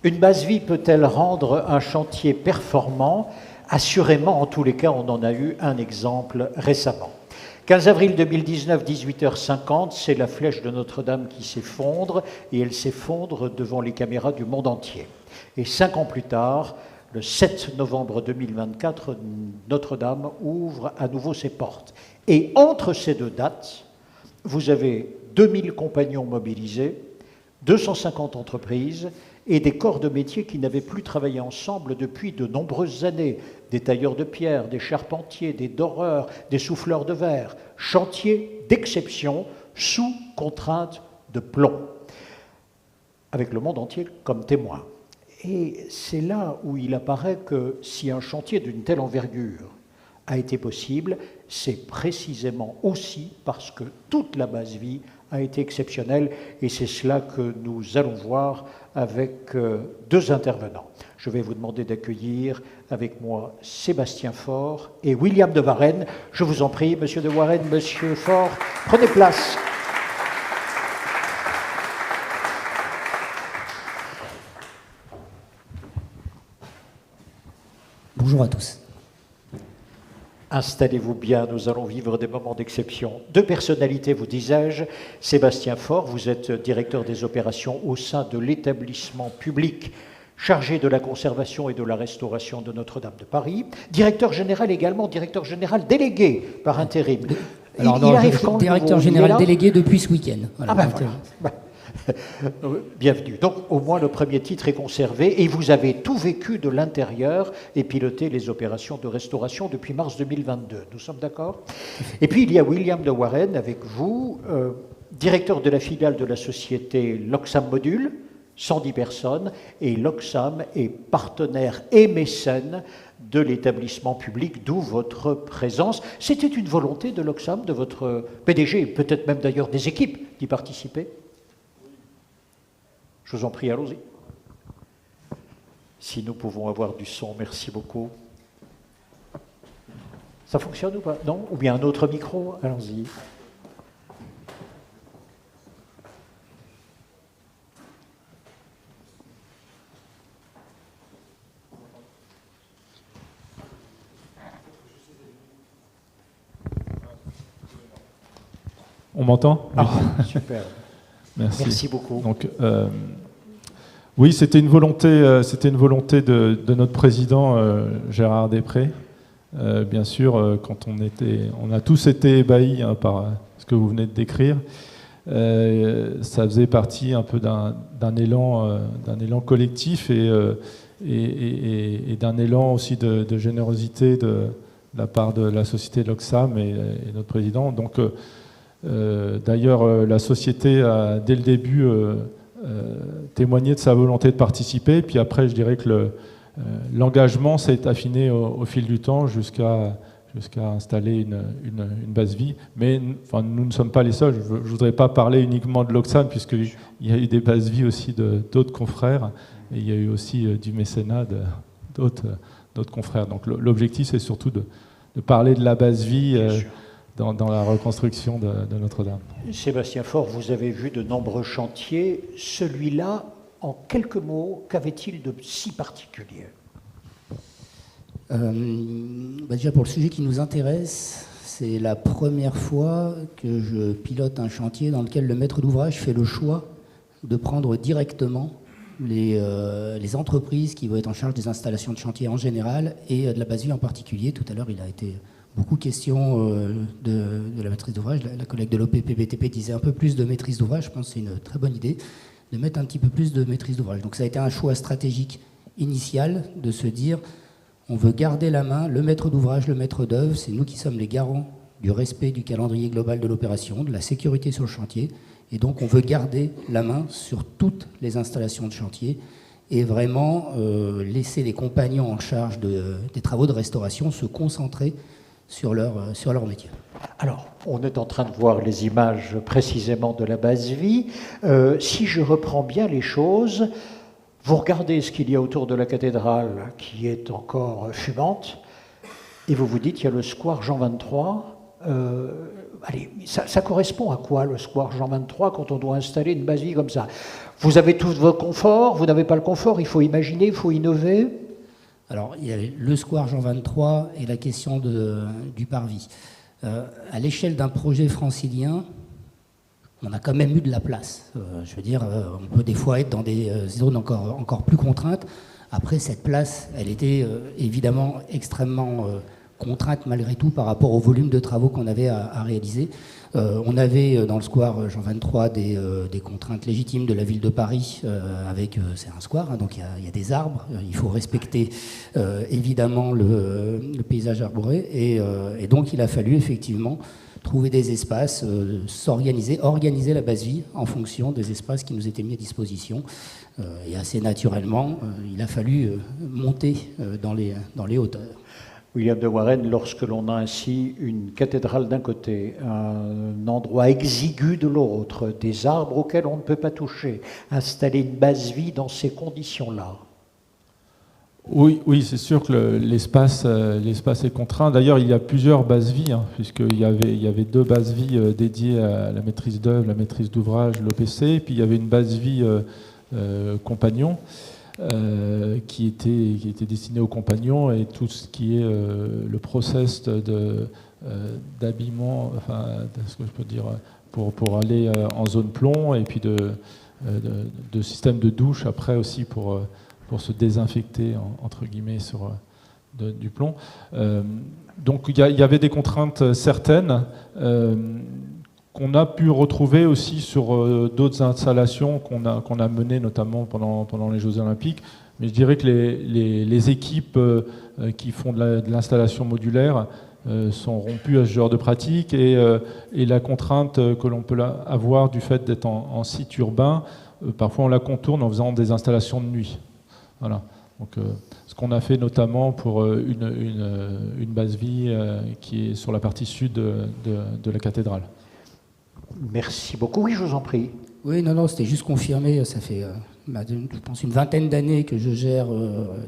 Une base vie peut-elle rendre un chantier performant? Assurément, en tous les cas, on en a eu un exemple récemment. 15 avril 2019, 18h50, c'est la flèche de Notre-Dame qui s'effondre, et elle s'effondre devant les caméras du monde entier. Et 5 ans plus tard, le 7 novembre 2024, Notre-Dame ouvre à nouveau ses portes. Et entre ces deux dates, vous avez 2000 compagnons mobilisés, 250 entreprises et des corps de métier qui n'avaient plus travaillé ensemble depuis de nombreuses années. Des tailleurs de pierre, des charpentiers, des doreurs, des souffleurs de verre. Chantier d'exception sous contrainte de plomb, avec le monde entier comme témoin. Et c'est là où il apparaît que si un chantier d'une telle envergure a été possible, c'est précisément aussi parce que toute la base vie a été exceptionnelle, et c'est cela que nous allons voir avec deux intervenants. Je vais vous demander d'accueillir avec moi Sébastien Faure et William de Warenne. Je vous en prie, monsieur de Warenne, monsieur Faure, prenez place. Bonjour à tous. Installez-vous bien, nous allons vivre des moments d'exception. Deux personnalités, vous disais-je. Sébastien Faure, vous êtes directeur des opérations au sein de l'établissement public chargé de la conservation et de la restauration de Notre-Dame de Paris. Directeur général également, directeur général délégué par intérim. Alors, directeur général délégué depuis ce week-end. Voilà, ah ben voilà. Bienvenue. Donc, au moins, le premier titre est conservé et vous avez tout vécu de l'intérieur et piloté les opérations de restauration depuis mars 2022. Nous sommes d'accord? Et puis, il y a William de Warenne avec vous, directeur de la filiale de la société Loxam Module, 110 personnes, et Loxam est partenaire et mécène de l'établissement public, d'où votre présence. C'était une volonté de Loxam, de votre PDG, peut-être même d'ailleurs des équipes d'y participer? Je vous en prie, allons-y. Si nous pouvons avoir du son, merci beaucoup. Ça fonctionne ou pas? Non? Ou bien un autre micro? Allons-y. On m'entend? Ah, super. Merci beaucoup. Donc, oui, c'était une volonté de notre président Gérard Després. Bien sûr, quand on a tous été ébahis par ce que vous venez de décrire. Ça faisait partie un peu d'un élan collectif et d'un élan aussi de générosité de la part de la société Loxam et notre président. Donc, d'ailleurs, la société a, dès le début, témoigné de sa volonté de participer. Puis après, je dirais que l'engagement s'est affiné au fil du temps jusqu'à installer une base vie. Mais enfin, nous ne sommes pas les seuls. Je ne voudrais pas parler uniquement de Loxam, puisqu'il y a eu des bases vie aussi d'autres confrères. Et il y a eu aussi du mécénat d'autres confrères. Donc l'objectif, c'est surtout de parler de la base vie dans la reconstruction de Notre-Dame. Sébastien Faure, vous avez vu de nombreux chantiers. Celui-là, en quelques mots, qu'avait-il de si particulier? Déjà, pour le sujet qui nous intéresse, c'est la première fois que je pilote un chantier dans lequel le maître d'ouvrage fait le choix de prendre directement les entreprises qui vont être en charge des installations de chantier en général et de la base vie en particulier. Tout à l'heure, il a été beaucoup question de la maîtrise d'ouvrage. La collègue de l'OPP-BTP disait un peu plus de maîtrise d'ouvrage. Je pense que c'est une très bonne idée de mettre un petit peu plus de maîtrise d'ouvrage. Donc ça a été un choix stratégique initial de se dire on veut garder la main, le maître d'ouvrage, le maître d'œuvre, c'est nous qui sommes les garants du respect du calendrier global de l'opération, de la sécurité sur le chantier. Et donc on veut garder la main sur toutes les installations de chantier et vraiment laisser les compagnons en charge des travaux de restauration se concentrer sur leur métier. Alors, on est en train de voir les images précisément de la base vie. Si je reprends bien les choses, vous regardez ce qu'il y a autour de la cathédrale qui est encore fumante, et vous vous dites, il y a le square Jean 23, allez, ça correspond à quoi le square Jean 23 quand on doit installer une base vie comme ça? Vous avez tous vos conforts, vous n'avez pas le confort, il faut imaginer, il faut innover. Alors, il y a le square Jean 23 et la question du parvis. À l'échelle d'un projet francilien, on a quand même eu de la place. Je veux dire, on peut des fois être dans des zones encore plus contraintes. Après, cette place, elle était évidemment extrêmement contrainte malgré tout par rapport au volume de travaux qu'on avait à réaliser. On avait dans le square Jean 23 des contraintes légitimes de la ville de Paris, c'est un square, hein, donc il y a des arbres, il faut respecter évidemment le paysage arboré, et donc il a fallu effectivement trouver des espaces, organiser la base vie en fonction des espaces qui nous étaient mis à disposition. Et assez naturellement, il a fallu monter dans les hauteurs. William de Warren, lorsque l'on a ainsi une cathédrale d'un côté, un endroit exigu de l'autre, des arbres auxquels on ne peut pas toucher, installer une base vie dans ces conditions-là. Oui, c'est sûr que l'espace est contraint. D'ailleurs, il y a plusieurs bases vie, hein, puisqu'il y avait 2 bases vie dédiées à la maîtrise d'œuvre, la maîtrise d'ouvrage, l'OPC, et puis il y avait une base vie compagnon. Qui était destiné aux compagnons, et tout ce qui est le process d'habillement, enfin, ce que je peux dire, pour aller en zone plomb, et puis de système de douche après aussi pour se désinfecter entre guillemets du plomb. Donc il y avait des contraintes certaines qu'on a pu retrouver aussi sur d'autres installations qu'on a menées notamment pendant les Jeux Olympiques. Mais je dirais que les équipes qui font de l'installation modulaire sont rompues à ce genre de pratique, et la contrainte que l'on peut avoir du fait d'être en site urbain, parfois on la contourne en faisant des installations de nuit. Voilà. Donc, ce qu'on a fait notamment pour une base vie qui est sur la partie sud de la cathédrale. Merci beaucoup. Oui, je vous en prie. Oui, non, c'était juste confirmé. Ça fait, je pense, une vingtaine d'années que je gère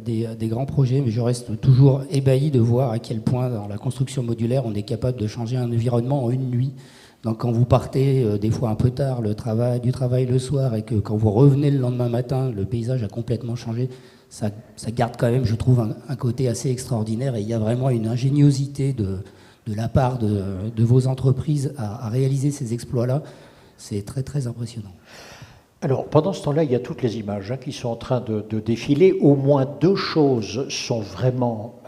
des grands projets, mais je reste toujours ébahi de voir à quel point, dans la construction modulaire, on est capable de changer un environnement en une nuit. Donc, quand vous partez des fois un peu tard du travail le soir, et que quand vous revenez le lendemain matin, le paysage a complètement changé, ça garde quand même, je trouve, un côté assez extraordinaire. Et il y a vraiment une ingéniosité de la part de vos entreprises à réaliser ces exploits-là. C'est très, très impressionnant. Alors, pendant ce temps-là, il y a toutes les images qui sont en train de défiler. Au moins 2 choses sont vraiment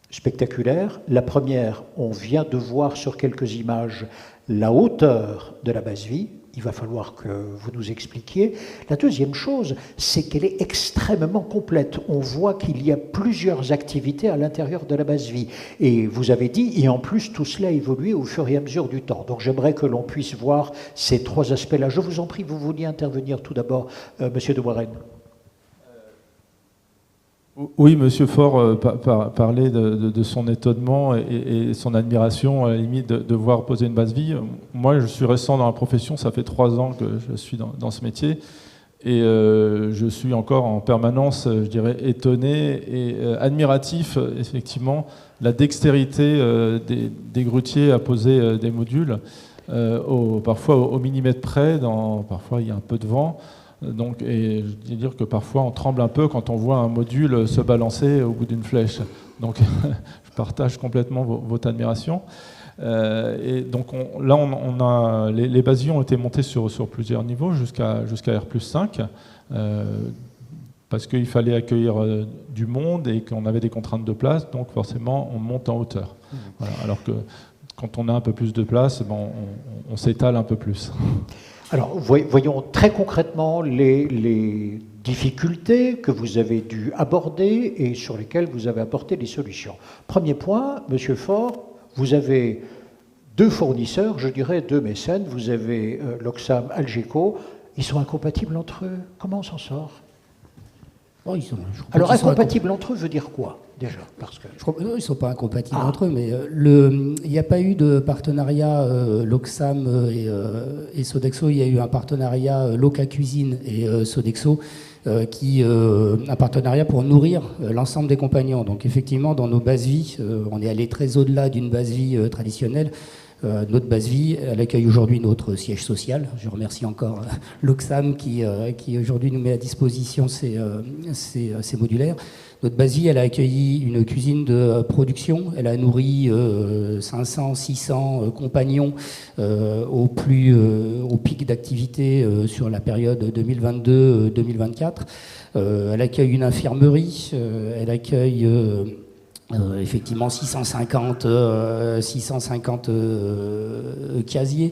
spectaculaires. La première, on vient de voir sur quelques images la hauteur de la base vie. Il va falloir que vous nous expliquiez. La deuxième chose, c'est qu'elle est extrêmement complète. On voit qu'il y a plusieurs activités à l'intérieur de la base vie. Et vous avez dit, et en plus, tout cela a évolué au fur et à mesure du temps. Donc j'aimerais que l'on puisse voir ces 3 aspects-là. Je vous en prie, vous vouliez intervenir tout d'abord, Monsieur de Warren. Oui, Monsieur Faure parlait de son étonnement et son admiration, à la limite, de voir poser une base vie. Moi, je suis récent dans la profession, ça fait 3 ans que je suis dans ce métier, et je suis encore en permanence, je dirais, étonné et admiratif, effectivement, la dextérité des grutiers à poser des modules, parfois au millimètre près, parfois il y a un peu de vent. Donc, et je veux dire que parfois on tremble un peu quand on voit un module se balancer au bout d'une flèche. Donc je partage complètement votre admiration. Et donc les bases ont été montées sur plusieurs niveaux jusqu'à R+5, parce qu'il fallait accueillir du monde et qu'on avait des contraintes de place, donc forcément on monte en hauteur. Voilà, alors que quand on a un peu plus de place, on s'étale un peu plus. Alors, voyons très concrètement les difficultés que vous avez dû aborder et sur lesquelles vous avez apporté des solutions. Premier point, Monsieur Faure, vous avez 2 fournisseurs, je dirais 2 mécènes. Vous avez l'Oxam, Algeco. Ils sont incompatibles entre eux. Comment on s'en sort? Alors, incompatibles entre eux veut dire quoi, déjà? Parce que... Ils ne sont pas incompatibles entre eux, mais il n'y a pas eu de partenariat L'Oxam et Sodexo. Il y a eu un partenariat Loca Cuisine et Sodexo, un partenariat pour nourrir l'ensemble des compagnons. Donc effectivement, dans nos bases vie, on est allé très au-delà d'une base vie traditionnelle. Notre base vie, elle accueille aujourd'hui notre siège social. Je remercie encore l'Oxam qui aujourd'hui nous met à disposition ces modulaires. Notre base vie, elle a accueilli une cuisine de production. Elle a nourri 500, 600 compagnons au pic d'activité sur la période 2022-2024. Elle accueille une infirmerie. Elle accueille effectivement 650 casiers.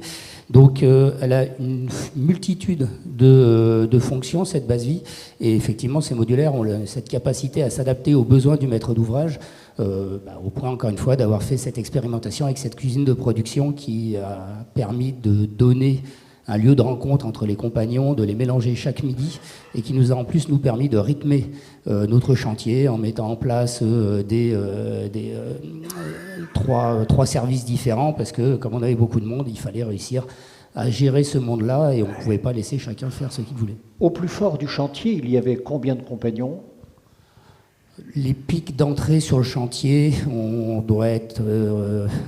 Donc elle a une multitude de fonctions, cette base vie, et effectivement ces modulaires ont cette capacité à s'adapter aux besoins du maître d'ouvrage, au point encore une fois d'avoir fait cette expérimentation avec cette cuisine de production qui a permis de donner un lieu de rencontre entre les compagnons, de les mélanger chaque midi, et qui nous a en plus permis de rythmer notre chantier en mettant en place trois services différents, parce que comme on avait beaucoup de monde, il fallait réussir à gérer ce monde-là, et on ne pouvait pas laisser chacun faire ce qu'il voulait. Au plus fort du chantier, il y avait combien de compagnons ? Les pics d'entrée sur le chantier, on doit être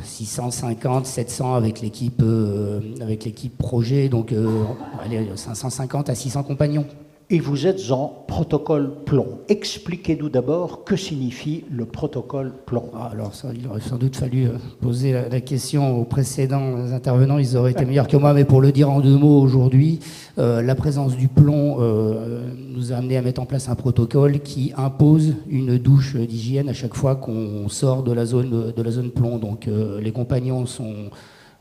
650, 700 avec l'équipe projet, donc 550 à 600 compagnons. Et vous êtes en protocole plomb. Expliquez-nous d'abord que signifie le protocole plomb. Alors ça, il aurait sans doute fallu poser la question aux précédents intervenants, ils auraient été meilleurs que moi, mais pour le dire en 2 mots aujourd'hui, la présence du plomb nous a amené à mettre en place un protocole qui impose une douche d'hygiène à chaque fois qu'on sort de la zone plomb. Donc les compagnons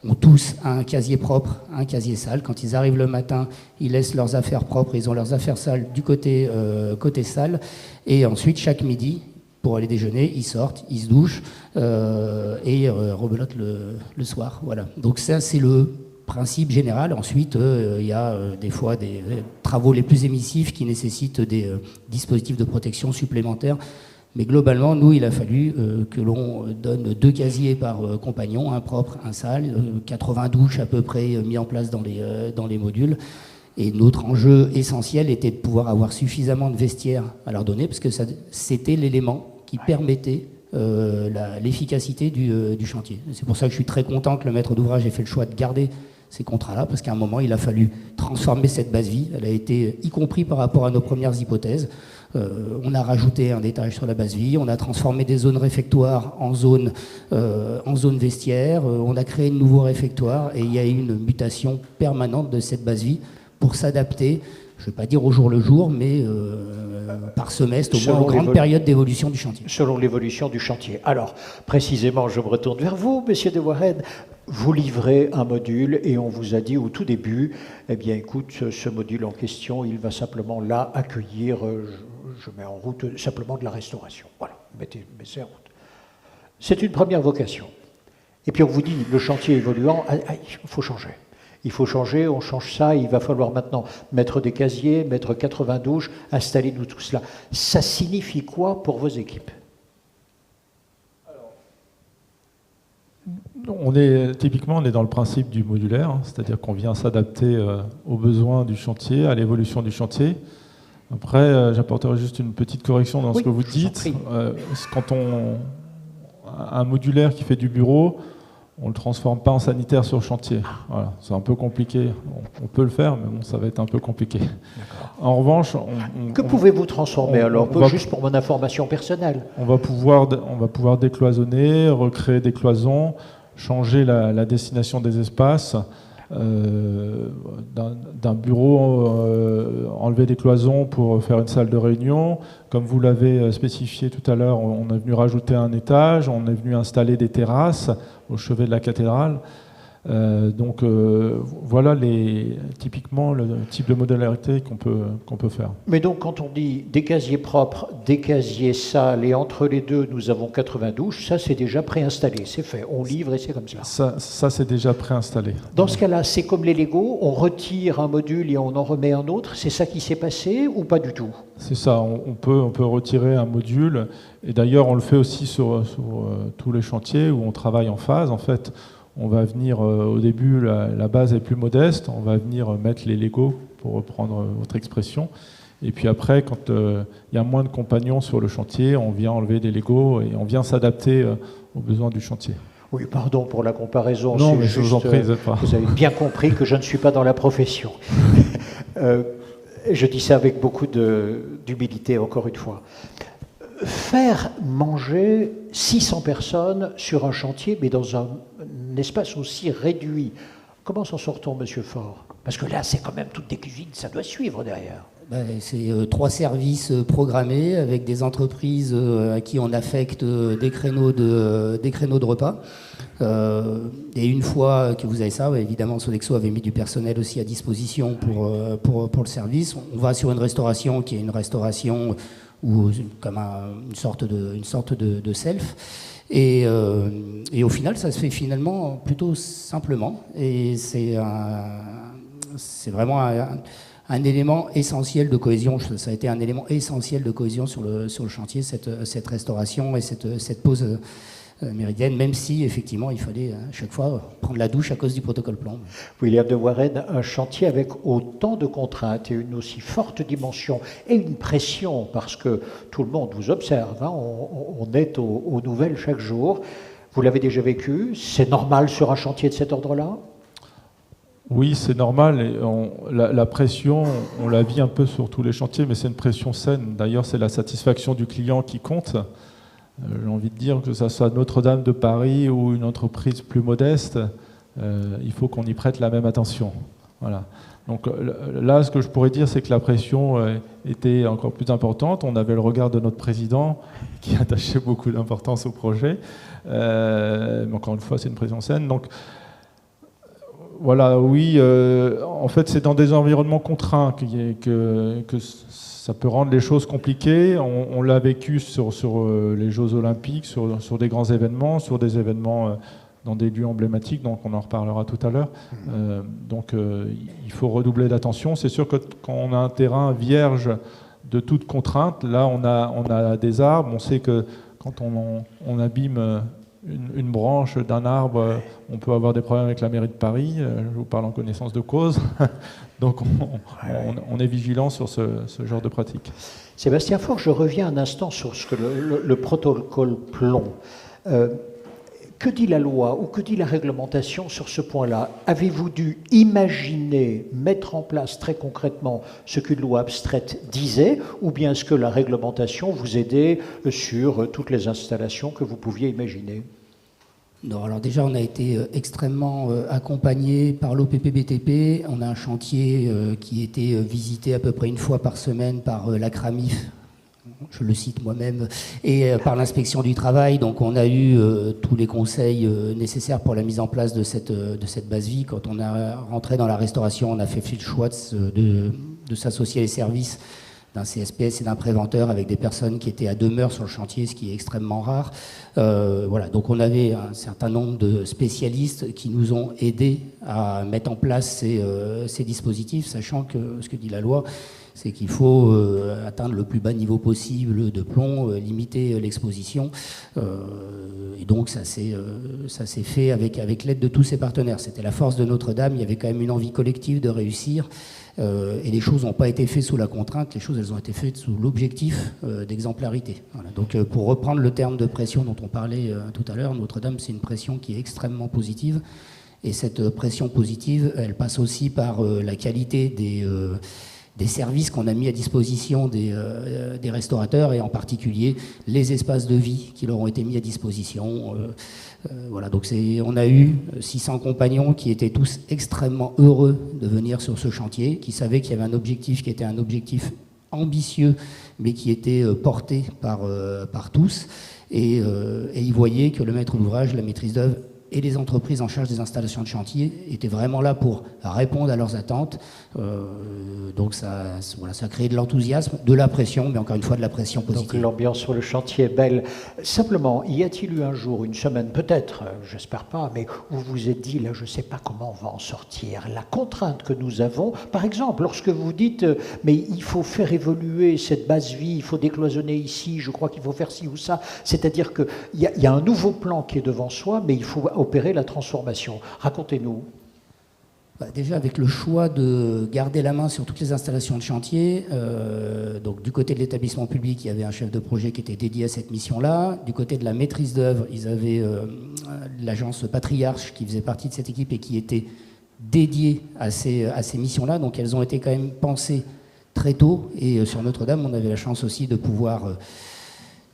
ont tous un casier propre, un casier sale. Quand ils arrivent le matin, ils laissent leurs affaires propres, ils ont leurs affaires sales du côté sale. Et ensuite, chaque midi, pour aller déjeuner, ils sortent, ils se douchent et rebelotent le soir. Voilà. Donc ça, c'est le principe général. Ensuite, il y a des fois des travaux les plus émissifs qui nécessitent des dispositifs de protection supplémentaires. Mais globalement, nous, il a fallu que l'on donne 2 casiers par compagnon, un propre, un sale, 80 douches à peu près mis en place dans les modules. Et notre enjeu essentiel était de pouvoir avoir suffisamment de vestiaires à leur donner, parce que c'était l'élément qui permettait l'efficacité du chantier. C'est pour ça que je suis très content que le maître d'ouvrage ait fait le choix de garder ces contrats-là, parce qu'à un moment, il a fallu transformer cette base vie. Elle a été, y compris par rapport à nos premières hypothèses, on a rajouté un étage sur la base vie, on a transformé des zones réfectoires en zones vestiaires, on a créé de nouveaux réfectoires, et il y a eu une mutation permanente de cette base vie pour s'adapter, je ne vais pas dire au jour le jour, mais par semestre, au moins aux grandes périodes d'évolution du chantier. Selon l'évolution du chantier. Alors, précisément, je me retourne vers vous, monsieur De Warren. Vous livrez un module et on vous a dit au tout début, eh bien écoute, ce module en question, il va simplement là accueillir, je mets en route simplement de la restauration. Voilà, mettez en route. C'est une première vocation. Et puis on vous dit, le chantier évoluant, il faut changer. Il faut changer, on change ça, il va falloir maintenant mettre des casiers, mettre 80 douches, installer tout cela. Ça signifie quoi pour vos équipes ? On est dans le principe du modulaire, hein, c'est-à-dire qu'on vient s'adapter aux besoins du chantier, à l'évolution du chantier. Après, j'apporterai juste une petite correction dans ce que vous dites. Quand un modulaire qui fait du bureau, on ne le transforme pas en sanitaire sur chantier. Voilà, c'est un peu compliqué. On peut le faire, mais bon, ça va être un peu compliqué. En revanche... Que pouvez-vous transformer alors, juste pour mon information personnelle ? On va pouvoir décloisonner, recréer des cloisons, changer la destination des espaces. D'un bureau, enlever des cloisons pour faire une salle de réunion. Comme vous l'avez spécifié tout à l'heure, on est venu rajouter un étage, on est venu installer des terrasses au chevet de la cathédrale. Voilà typiquement le type de modularité qu'on peut faire. Mais donc quand on dit des casiers propres, des casiers sales et entre les deux nous avons 80 douches, ça c'est déjà préinstallé, c'est fait, on livre et c'est comme ça. Ça c'est déjà préinstallé. Dans ce cas-là, c'est comme les Lego, on retire un module et on en remet un autre, c'est ça qui s'est passé ou pas du tout ? C'est ça, on peut retirer un module, et d'ailleurs on le fait aussi sur tous les chantiers où on travaille en phase en fait. On va venir, au début, la base est plus modeste, on va venir mettre les Legos, pour reprendre votre expression, Et puis après, quand il y a moins de compagnons sur le chantier, on vient enlever des Legos et on vient s'adapter aux besoins du chantier. Oui, pardon pour la comparaison. Non, mais je vous en prie, vous avez bien compris que je ne suis pas dans la profession. Je dis ça avec beaucoup d'humilité, encore une fois. Faire manger 600 personnes sur un chantier, mais dans un espace aussi réduit, comment s'en sort-on, Monsieur Faure? Parce que là, c'est quand même toutes des cuisines, ça doit suivre derrière. C'est 3 services programmés avec des entreprises à qui on affecte des créneaux de repas. Et une fois que vous avez ça, évidemment, Sodexo avait mis du personnel aussi à disposition pour le service. On va sur une restauration qui est une restauration ou comme une sorte de self. Et au final, ça se fait finalement plutôt simplement. Et c'est vraiment un élément essentiel de cohésion. Ça a été un élément essentiel de cohésion sur le chantier, cette restauration et cette pause méridienne, même si effectivement il fallait à chaque fois prendre la douche à cause du protocole plomb. William de Warren, un chantier avec autant de contraintes et une aussi forte dimension et une pression, parce que tout le monde vous observe, hein, on est aux nouvelles chaque jour. Vous l'avez déjà vécu, c'est normal sur un chantier de cet ordre-là? Oui, c'est normal. Et la pression, on la vit un peu sur tous les chantiers, mais c'est une pression saine. D'ailleurs, c'est la satisfaction du client qui compte. J'ai envie de dire que ce soit Notre-Dame de Paris ou une entreprise plus modeste, il faut qu'on y prête la même attention. Voilà. Donc là, ce que je pourrais dire, c'est que la pression était encore plus importante. On avait le regard de notre président qui attachait beaucoup d'importance au projet. Mais encore une fois, c'est une pression saine. Donc, voilà, oui, en fait, c'est dans des environnements contraints que ça peut rendre les choses compliquées. On l'a vécu sur les Jeux Olympiques, sur des grands événements, sur des événements dans des lieux emblématiques, donc on en reparlera tout à l'heure. Donc il faut redoubler d'attention. C'est sûr que quand on a un terrain vierge de toute contrainte, là on a des arbres, on sait que quand on abîme une branche d'un arbre, on peut avoir des problèmes avec la mairie de Paris. Je vous parle en connaissance de cause. Donc on est vigilant sur ce genre de pratique. Sébastien Faure, je reviens un instant sur ce que le protocole plomb. Que dit la loi ou que dit la réglementation sur ce point-là? Avez-vous dû imaginer, mettre en place très concrètement ce qu'une loi abstraite disait, ou bien est-ce que la réglementation vous aidait sur toutes les installations que vous pouviez imaginer? Non, alors déjà, on a été extrêmement accompagné par l'OPPBTP. On a un chantier qui était visité à peu près une fois par semaine par la CRAMIF, je le cite moi-même, et par l'inspection du travail. Donc on a eu tous les conseils nécessaires pour la mise en place de cette base vie. Quand on a rentré dans la restauration, on a fait le choix de s'associer à les services d'un CSPS et d'un préventeur avec des personnes qui étaient à demeure sur le chantier, ce qui est extrêmement rare. Voilà, donc on avait un certain nombre de spécialistes qui nous ont aidés à mettre en place ces dispositifs, sachant que ce que dit la loi, c'est qu'il faut atteindre le plus bas niveau possible de plomb, limiter l'exposition. Et donc ça s'est fait avec l'aide de tous ces partenaires. C'était la force de Notre-Dame, il y avait quand même une envie collective de réussir. Et les choses n'ont pas été faites sous la contrainte, les choses elles ont été faites sous l'objectif d'exemplarité. Voilà. Donc pour reprendre le terme de pression dont on parlait tout à l'heure, Notre-Dame c'est une pression qui est extrêmement positive. Et cette pression positive, elle passe aussi par la qualité des services qu'on a mis à disposition des restaurateurs et en particulier les espaces de vie qui leur ont été mis à disposition. Voilà, donc on a eu 600 compagnons qui étaient tous extrêmement heureux de venir sur ce chantier, qui savaient qu'il y avait un objectif qui était un objectif ambitieux, mais qui était porté par tous. Et ils voyaient que le maître d'ouvrage, la maîtrise d'œuvre et les entreprises en charge des installations de chantier étaient vraiment là pour répondre à leurs attentes. Donc ça a créé de l'enthousiasme, de la pression, mais encore une fois de la pression positive. Donc l'ambiance sur le chantier est belle. Simplement, y a-t-il eu un jour, une semaine peut-être, j'espère pas, mais où vous vous êtes dit, là je ne sais pas comment on va en sortir. La contrainte que nous avons, par exemple, lorsque vous dites, mais il faut faire évoluer cette base vie, il faut décloisonner ici, je crois qu'il faut faire ci ou ça, c'est-à-dire qu'il y a un nouveau plan qui est devant soi, mais il faut opérer la transformation. Racontez-nous. Déjà, avec le choix de garder la main sur toutes les installations de chantier, donc du côté de l'établissement public, il y avait un chef de projet qui était dédié à cette mission-là. Du côté de la maîtrise d'œuvre, ils avaient l'agence Patriarche qui faisait partie de cette équipe et qui était dédiée à ces missions-là. Donc elles ont été quand même pensées très tôt. Et sur Notre-Dame, on avait la chance aussi de pouvoir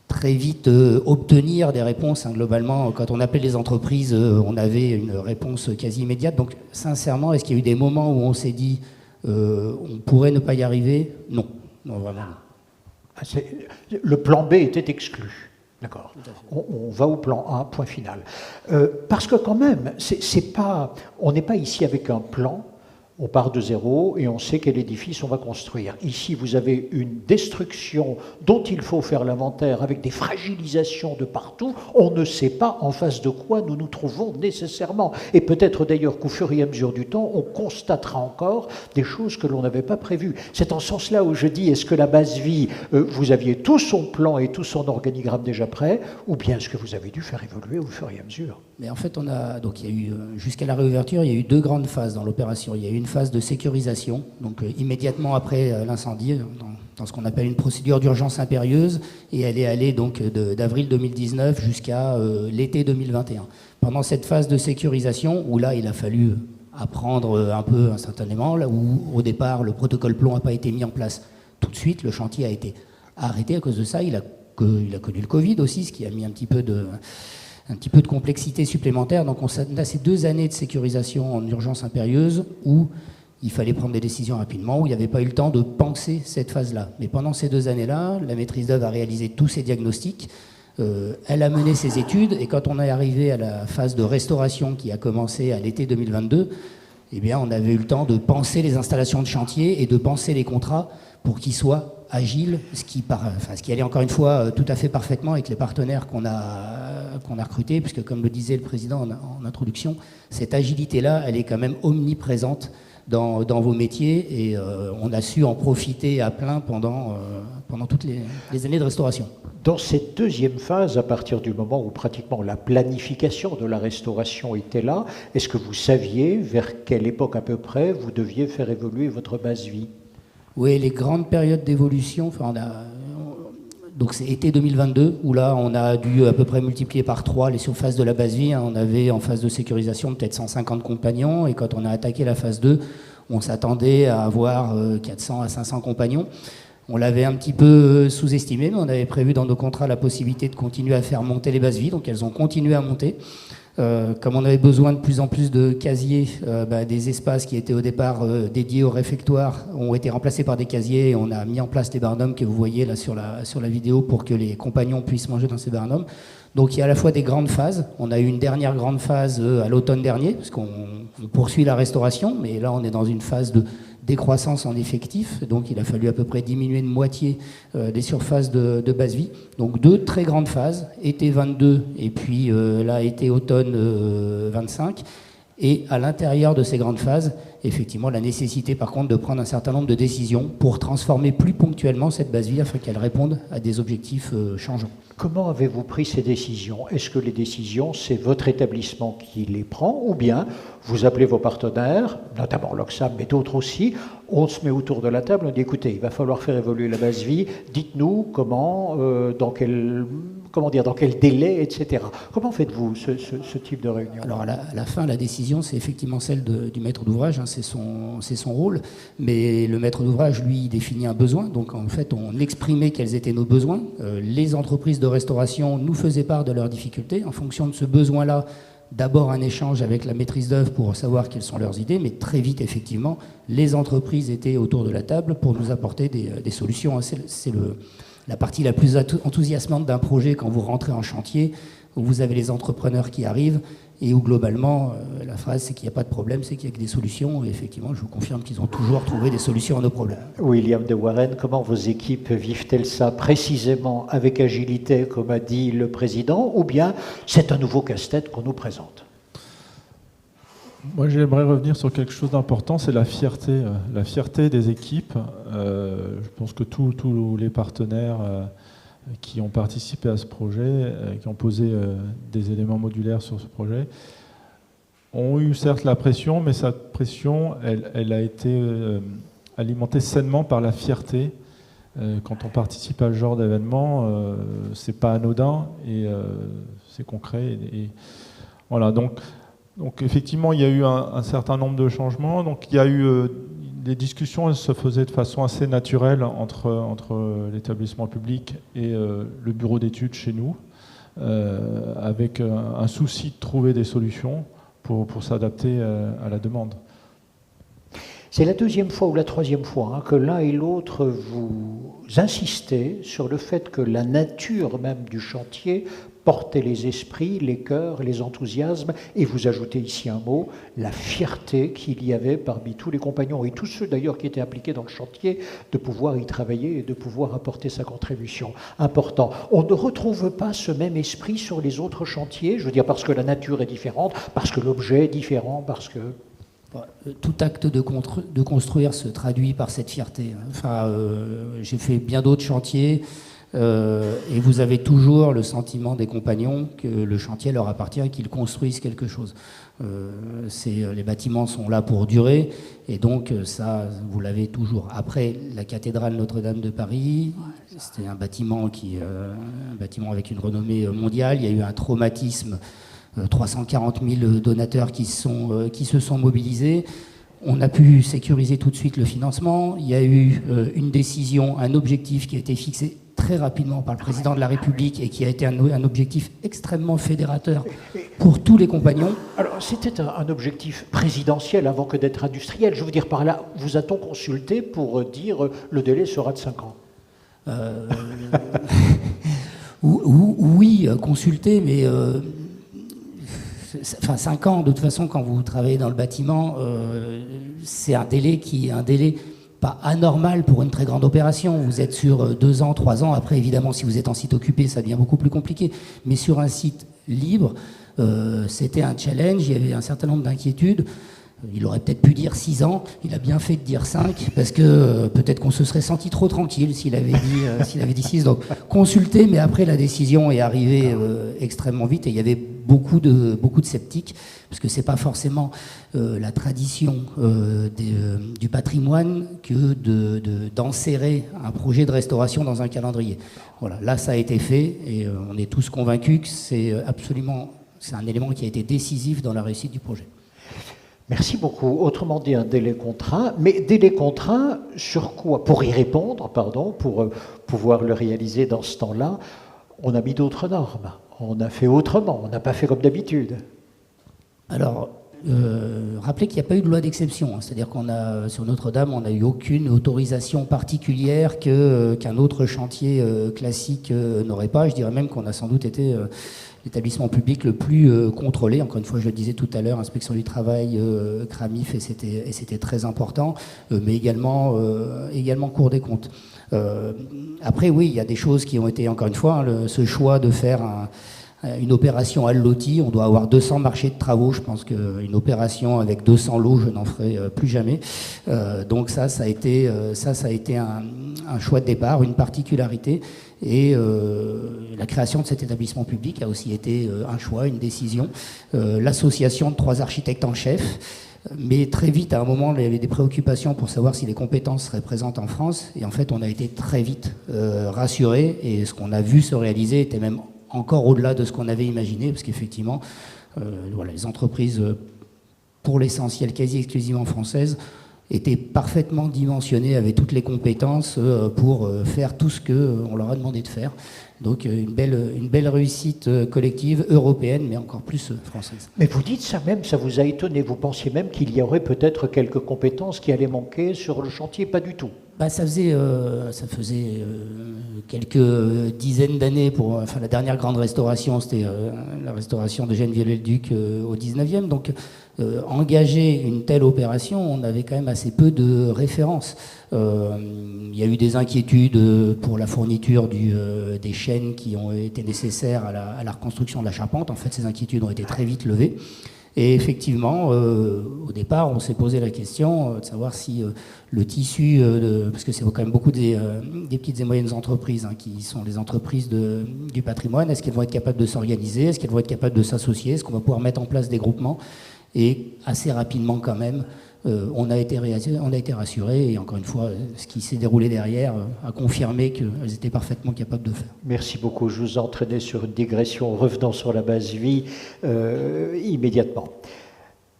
très vite obtenir des réponses. Globalement, quand on appelait les entreprises, on avait une réponse quasi immédiate. Donc, sincèrement, est-ce qu'il y a eu des moments où on s'est dit on pourrait ne pas y arriver? Non, non, vraiment. Le plan B était exclu. D'accord. On va au plan A, point final. Parce que quand même, on n'est pas ici avec un plan. On part de zéro et on sait quel édifice on va construire. Ici, vous avez une destruction dont il faut faire l'inventaire avec des fragilisations de partout. On ne sait pas en face de quoi nous nous trouvons nécessairement. Et peut-être d'ailleurs qu'au fur et à mesure du temps, on constatera encore des choses que l'on n'avait pas prévues. C'est en ce sens-là où je dis, est-ce que la base vie, vous aviez tout son plan et tout son organigramme déjà prêt, ou bien est-ce que vous avez dû faire évoluer au fur et à mesure? Mais en fait, il y a eu, jusqu'à la réouverture, il y a eu 2 grandes phases dans l'opération. Il y a eu une phase de sécurisation, donc immédiatement après l'incendie, dans ce qu'on appelle une procédure d'urgence impérieuse, et elle est allée donc d'avril 2019 jusqu'à l'été 2021. Pendant cette phase de sécurisation, où là, il a fallu apprendre un peu instantanément, là où au départ, le protocole plomb n'a pas été mis en place tout de suite, le chantier a été arrêté à cause de ça. Il a connu le Covid aussi, ce qui a mis un petit peu de complexité supplémentaire. Donc on a ces 2 années de sécurisation en urgence impérieuse où il fallait prendre des décisions rapidement, où il n'y avait pas eu le temps de penser cette phase-là. Mais pendant ces 2 années-là, la maîtrise d'œuvre a réalisé tous ses diagnostics, elle a mené ses études, et quand on est arrivé à la phase de restauration qui a commencé à l'été 2022, eh bien on avait eu le temps de penser les installations de chantier et de penser les contrats pour qu'ils soient agiles, ce qui allait encore une fois tout à fait parfaitement avec les partenaires qu'on a recrutés, puisque comme le disait le président en introduction, cette agilité-là, elle est quand même omniprésente dans vos métiers, et on a su en profiter à plein pendant toutes les années de restauration. Dans cette deuxième phase, à partir du moment où pratiquement la planification de la restauration était là, est-ce que vous saviez vers quelle époque à peu près vous deviez faire évoluer votre base vie? Oui, les grandes périodes d'évolution, donc c'est été 2022, où là on a dû à peu près multiplier par 3 les surfaces de la base vie. On avait en phase de sécurisation peut-être 150 compagnons, et quand on a attaqué la phase 2, on s'attendait à avoir 400 à 500 compagnons. On l'avait un petit peu sous-estimé, mais on avait prévu dans nos contrats la possibilité de continuer à faire monter les bases vies, donc elles ont continué à monter. Comme on avait besoin de plus en plus de casiers, des espaces qui étaient au départ dédiés au réfectoire ont été remplacés par des casiers, et on a mis en place les barnums que vous voyez là sur la vidéo pour que les compagnons puissent manger dans ces barnums. Donc il y a à la fois des grandes phases. On a eu une dernière grande phase à l'automne dernier, parce qu'on poursuit la restauration, mais là on est dans une phase de décroissance en effectifs, donc il a fallu à peu près diminuer de moitié des surfaces de base vie. Donc 2 très grandes phases, été 22 et puis là été-automne 25. Et à l'intérieur de ces grandes phases, effectivement, la nécessité par contre de prendre un certain nombre de décisions pour transformer plus ponctuellement cette base vie afin qu'elle réponde à des objectifs changeants. Comment avez-vous pris ces décisions? Est-ce que les décisions, c'est votre établissement qui les prend, ou bien vous appelez vos partenaires, notamment l'Oxam, mais d'autres aussi, on se met autour de la table, on dit écoutez, il va falloir faire évoluer la base vie, dites-nous comment, dans quel délai, etc. Comment faites-vous ce type de réunion? Alors à la fin, la décision, c'est effectivement celle du maître d'ouvrage, c'est son rôle, mais le maître d'ouvrage, lui, il définit un besoin, donc en fait, on exprimait quels étaient nos besoins. Les entreprises de restauration nous faisaient part de leurs difficultés. En fonction de ce besoin-là, d'abord un échange avec la maîtrise d'œuvre pour savoir quelles sont leurs idées, mais très vite, effectivement, les entreprises étaient autour de la table pour nous apporter des solutions. C'est la partie la plus enthousiasmante d'un projet quand vous rentrez en chantier, où vous avez les entrepreneurs qui arrivent et où globalement, la phrase c'est qu'il n'y a pas de problème, c'est qu'il y a que des solutions. Et effectivement, je vous confirme qu'ils ont toujours trouvé des solutions à nos problèmes. William de Warren, comment vos équipes vivent-elles ça précisément avec agilité, comme a dit le président, ou bien c'est un nouveau casse-tête qu'on nous présente? Moi, j'aimerais revenir sur quelque chose d'important, c'est la fierté des équipes. Je pense que tous les partenaires qui ont participé à ce projet, qui ont posé des éléments modulaires sur ce projet, ont eu certes la pression, mais cette pression, elle a été alimentée sainement par la fierté. Quand on participe à ce genre d'événement, c'est pas anodin et c'est concret. Et voilà, donc effectivement, il y a eu un certain nombre de changements. Donc il y a eu les discussions, elles se faisaient de façon assez naturelle entre l'établissement public et le bureau d'études chez nous, avec un souci de trouver des solutions pour s'adapter à la demande. C'est la deuxième fois ou la troisième fois que l'un et l'autre vous insistez sur le fait que la nature même du chantier portait les esprits, les cœurs, les enthousiasmes, et vous ajoutez ici un mot, la fierté qu'il y avait parmi tous les compagnons, et tous ceux d'ailleurs qui étaient impliqués dans le chantier, de pouvoir y travailler et de pouvoir apporter sa contribution. Important. On ne retrouve pas ce même esprit sur les autres chantiers, je veux dire parce que la nature est différente, parce que l'objet est différent, parce que... Tout acte de construire se traduit par cette fierté. Enfin, j'ai fait bien d'autres chantiers et vous avez toujours le sentiment des compagnons que le chantier leur appartient et qu'ils construisent quelque chose. Les bâtiments sont là pour durer et donc ça, vous l'avez toujours. Après, la cathédrale Notre-Dame de Paris, c'était un bâtiment avec une renommée mondiale. Il y a eu un traumatisme. 340 000 donateurs qui se sont mobilisés. On a pu sécuriser tout de suite le financement. Il y a eu une décision, un objectif qui a été fixé très rapidement par le président de la République et qui a été un objectif extrêmement fédérateur pour tous les compagnons. Alors, c'était un objectif présidentiel avant que d'être industriel. Je veux dire par là, vous a-t-on consulté pour dire le délai sera de 5 ans Oui, consulté, mais... Enfin, 5 ans, de toute façon, quand vous travaillez dans le bâtiment, c'est un délai pas anormal pour une très grande opération. Vous êtes sur 2 ans, 3 ans. Après, évidemment, si vous êtes en site occupé, ça devient beaucoup plus compliqué. Mais sur un site libre, c'était un challenge. Il y avait un certain nombre d'inquiétudes. Il aurait peut-être pu dire 6 ans, il a bien fait de dire 5, parce que peut-être qu'on se serait senti trop tranquille s'il avait dit 6. Donc consulter, mais après la décision est arrivée extrêmement vite et il y avait beaucoup de sceptiques, parce que c'est pas forcément la tradition du patrimoine que d'enserrer un projet de restauration dans un calendrier. Voilà, là ça a été fait et on est tous convaincus que c'est un élément qui a été décisif dans la réussite du projet. Merci beaucoup. Autrement dit, un délai contraint. Mais délai contraint sur quoi? Pour y répondre, pour pouvoir le réaliser dans ce temps-là, on a mis d'autres normes. On a fait autrement. On n'a pas fait comme d'habitude. Alors, rappelez qu'il n'y a pas eu de loi d'exception. C'est-à-dire sur Notre-Dame, on n'a eu aucune autorisation particulière qu'un autre chantier classique n'aurait pas. Je dirais même qu'on a sans doute été... l'établissement public le plus contrôlé. Encore une fois, je le disais tout à l'heure, inspection du travail, CRAMIF, et c'était très important, mais également Cour des comptes. Après, oui, il y a des choses qui ont été, encore une fois, ce choix de faire une opération à loti. On doit avoir 200 marchés de travaux. Je pense qu'une opération avec 200 lots, je n'en ferai plus jamais. Donc ça a été un choix de départ, une particularité. Et la création de cet établissement public a aussi été un choix, une décision. L'association de 3 architectes en chef, mais très vite, à un moment, il y avait des préoccupations pour savoir si les compétences seraient présentes en France. Et en fait, on a été très vite rassurés. Et ce qu'on a vu se réaliser était même encore au-delà de ce qu'on avait imaginé, parce qu'effectivement, les entreprises, pour l'essentiel quasi exclusivement françaises, étaient parfaitement dimensionnés, avaient toutes les compétences pour faire tout ce qu'on leur a demandé de faire. Donc une belle réussite collective européenne, mais encore plus française. Mais vous dites ça même, ça vous a étonné. Vous pensiez même qu'il y aurait peut-être quelques compétences qui allaient manquer sur le chantier? Pas du tout. Ça faisait quelques dizaines d'années la dernière grande restauration, c'était la restauration de Genneviève-le-Duc au 19e. Donc engager une telle opération, on avait quand même assez peu de références. Il y a eu des inquiétudes pour la fourniture des chaînes qui ont été nécessaires à la reconstruction de la charpente. En fait, ces inquiétudes ont été très vite levées. Et effectivement, au départ, on s'est posé la question de savoir si le tissu, parce que c'est quand même beaucoup des petites et moyennes entreprises qui sont les entreprises du patrimoine, est-ce qu'elles vont être capables de s'organiser? Est-ce qu'elles vont être capables de s'associer? Est-ce qu'on va pouvoir mettre en place des groupements? Et assez rapidement quand même, on a été rassurés, et encore une fois, ce qui s'est déroulé derrière a confirmé qu'elles étaient parfaitement capables de faire. Merci beaucoup. Je vous ai entraîné sur une digression, revenant sur la base vie immédiatement.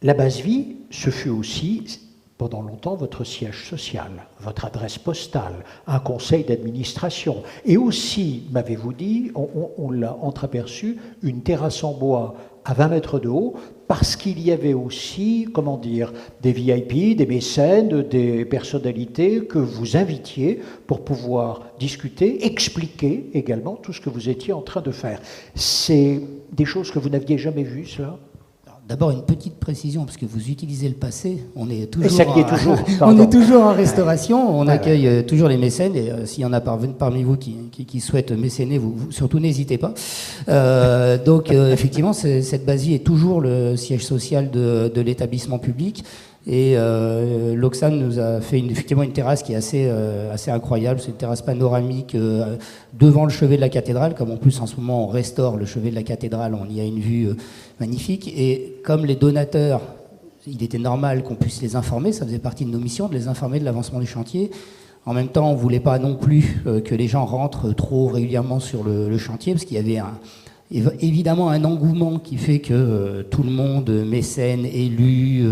La base vie, ce fut aussi, pendant longtemps, votre siège social, votre adresse postale, un conseil d'administration. Et aussi, m'avez-vous dit, on l'a entreaperçu, une terrasse en bois à 20 mètres de haut, parce qu'il y avait aussi, comment dire, des VIP, des mécènes, des personnalités que vous invitiez pour pouvoir discuter, expliquer également tout ce que vous étiez en train de faire. C'est des choses que vous n'aviez jamais vues, cela ? D'abord, une petite précision, parce que vous utilisez le passé. On est toujours, on est toujours en restauration, on accueille toujours les mécènes, et s'il y en a parmi vous qui souhaitent mécéner, vous surtout n'hésitez pas. Donc, effectivement, cette base vie est toujours le siège social de l'établissement public. Et l'Oxam nous a fait effectivement une terrasse qui est assez incroyable. C'est une terrasse panoramique devant le chevet de la cathédrale. Comme en plus en ce moment on restaure le chevet de la cathédrale, on y a une vue magnifique. Et comme les donateurs, il était normal qu'on puisse les informer, ça faisait partie de nos missions de les informer de l'avancement du chantier. En même temps, on ne voulait pas non plus que les gens rentrent trop régulièrement sur le chantier, parce qu'il y avait évidemment un engouement qui fait que tout le monde, mécènes, élus,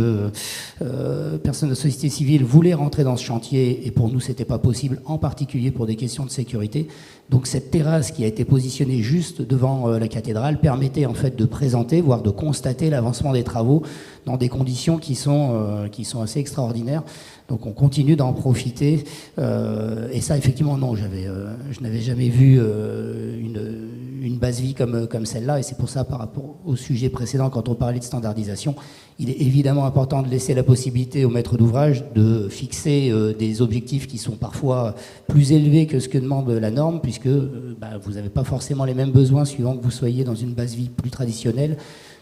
personnes de la société civile, voulaient rentrer dans ce chantier, et pour nous c'était pas possible, en particulier pour des questions de sécurité. Donc cette terrasse qui a été positionnée juste devant la cathédrale permettait en fait de présenter, voire de constater l'avancement des travaux dans des conditions qui sont assez extraordinaires. Donc on continue d'en profiter, et ça effectivement non, je n'avais jamais vu une base vie comme celle-là, et c'est pour ça, par rapport au sujet précédent, quand on parlait de standardisation, il est évidemment important de laisser la possibilité au maître d'ouvrage de fixer des objectifs qui sont parfois plus élevés que ce que demande la norme, puisque vous n'avez pas forcément les mêmes besoins suivant que vous soyez dans une base vie plus traditionnelle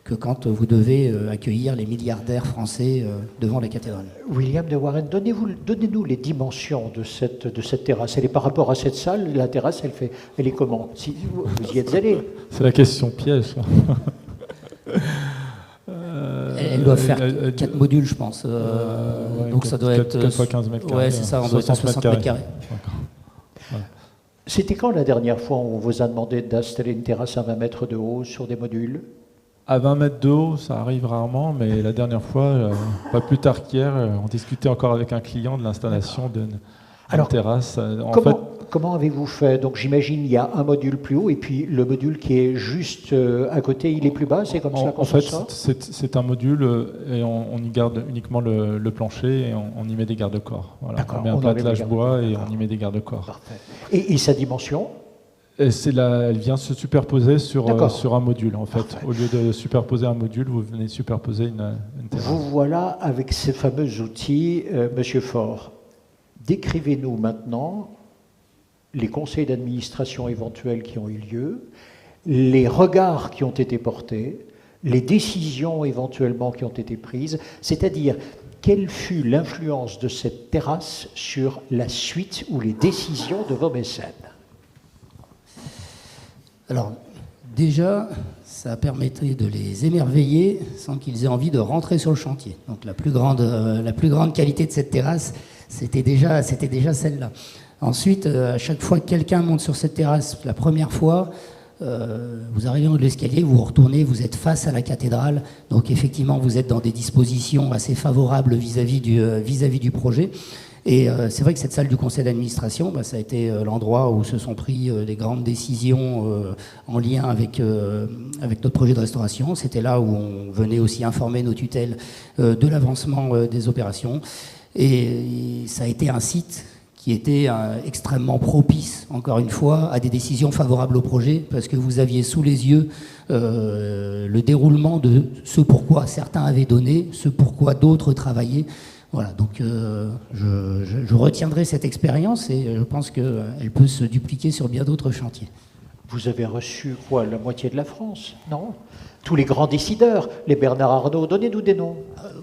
que quand vous devez accueillir les milliardaires français devant la cathédrale. William de Warren, donnez-nous les dimensions de cette terrasse. Elle est par rapport à cette salle, la terrasse, elle est comment? Si vous y êtes allé. C'est la question piège. Elle doit faire 4 modules, je pense. Donc 4, ça doit être 4 x 15 mètres carrés. Ouais, c'est ça, on doit être à 60 mètres carrés. C'était quand la dernière fois on vous a demandé d'installer une terrasse à 20 mètres de haut sur des modules? À 20 mètres de haut, ça arrive rarement, mais la dernière fois, pas plus tard qu'hier, on discutait encore avec un client de l'installation d'une terrasse. Comment avez-vous fait? Donc j'imagine il y a un module plus haut et puis le module qui est juste à côté, il est plus bas, c'est comme ça qu'on fait, ça? c'est un module et on y garde uniquement le plancher et on y met des garde-corps. Voilà. On met un plâtrage bois et on y met des garde-corps. Parfait. Et sa dimension? Elle vient se superposer sur un module, en fait. Parfait. Au lieu de superposer un module, vous venez superposer une terrasse. Vous voilà avec ces fameux outils, Monsieur Faure. Décrivez-nous maintenant les conseils d'administration éventuels qui ont eu lieu, les regards qui ont été portés, les décisions éventuellement qui ont été prises, c'est-à-dire quelle fut l'influence de cette terrasse sur la suite ou les décisions de vos mécènes? Alors, déjà, ça permettrait de les émerveiller sans qu'ils aient envie de rentrer sur le chantier. Donc la plus grande qualité de cette terrasse, c'était déjà celle-là. Ensuite, à chaque fois que quelqu'un monte sur cette terrasse, la première fois, vous arrivez en haut de l'escalier, vous retournez, vous êtes face à la cathédrale. Donc effectivement, vous êtes dans des dispositions assez favorables vis-à-vis du projet. Et c'est vrai que cette salle du conseil d'administration, ça a été l'endroit où se sont pris les grandes décisions en lien avec notre projet de restauration. C'était là où on venait aussi informer nos tutelles de l'avancement des opérations. Et ça a été un site qui était extrêmement propice, encore une fois, à des décisions favorables au projet, parce que vous aviez sous les yeux le déroulement de ce pourquoi certains avaient donné, ce pourquoi d'autres travaillaient. Voilà, donc je retiendrai cette expérience et je pense qu'elle peut se dupliquer sur bien d'autres chantiers. Vous avez reçu quoi, la moitié de la France, non? Tous les grands décideurs, les Bernard Arnault, donnez-nous des noms.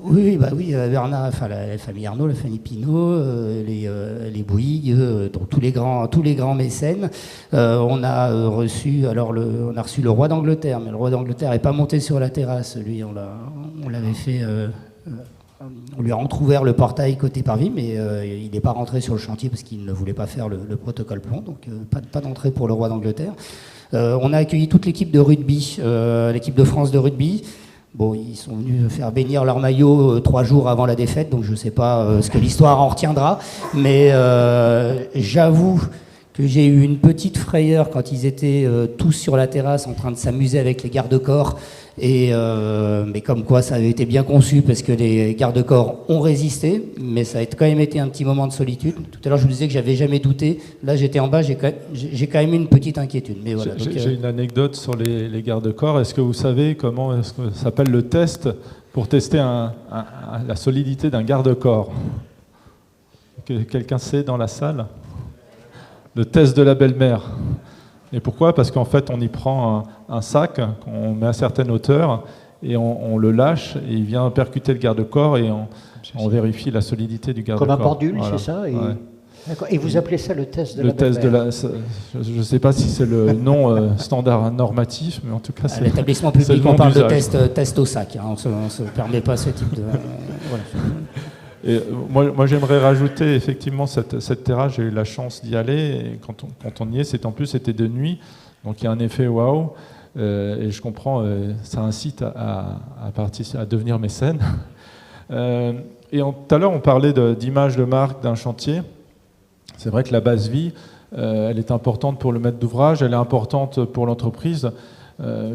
Oui, Bernard, enfin la famille Arnault, la famille Pinault, les Bouygues, donc tous les grands mécènes. On a reçu le roi d'Angleterre, mais le roi d'Angleterre n'est pas monté sur la terrasse. Lui, on l'avait fait. On lui a entrouvert le portail côté parvis, mais il n'est pas rentré sur le chantier parce qu'il ne voulait pas faire le protocole plomb, donc pas d'entrée pour le roi d'Angleterre. On a accueilli toute l'équipe de rugby, l'équipe de France de rugby. Bon, ils sont venus faire bénir leur maillot 3 jours avant la défaite, donc je ne sais pas ce que l'histoire en retiendra, mais j'avoue que j'ai eu une petite frayeur quand ils étaient tous sur la terrasse en train de s'amuser avec les garde-corps. Mais comme quoi ça avait été bien conçu parce que les garde-corps ont résisté, mais ça a quand même été un petit moment de solitude. Tout à l'heure je vous disais que j'avais jamais douté, là j'étais en bas, j'ai quand même eu une petite inquiétude. Mais voilà, j'ai une anecdote sur les garde-corps. Est-ce que vous savez comment est-ce que ça s'appelle le test pour tester la solidité d'un garde-corps? Quelqu'un sait dans la salle? Le test de la belle-mère. Et pourquoi? Parce qu'en fait, on y prend un sac qu'on met à certaine hauteur et on le lâche et il vient percuter le garde-corps et on vérifie la solidité du garde-corps. Comme un pendule, voilà. C'est ça? Et vous appelez ça le test de la belle-mère? Je ne sais pas si c'est le nom standard normatif, mais en tout cas, c'est l'établissement public, on parle de test au sac. Hein, on ne se permet pas ce type de... voilà. Et moi, j'aimerais rajouter effectivement cette terrasse. J'ai eu la chance d'y aller. Et quand on y est, c'était de nuit. Donc il y a un effet waouh. Et je comprends, ça incite à devenir mécène. Et tout à l'heure, on parlait d'image de marque d'un chantier. C'est vrai que la base vie, elle est importante pour le maître d'ouvrage, elle est importante pour l'entreprise.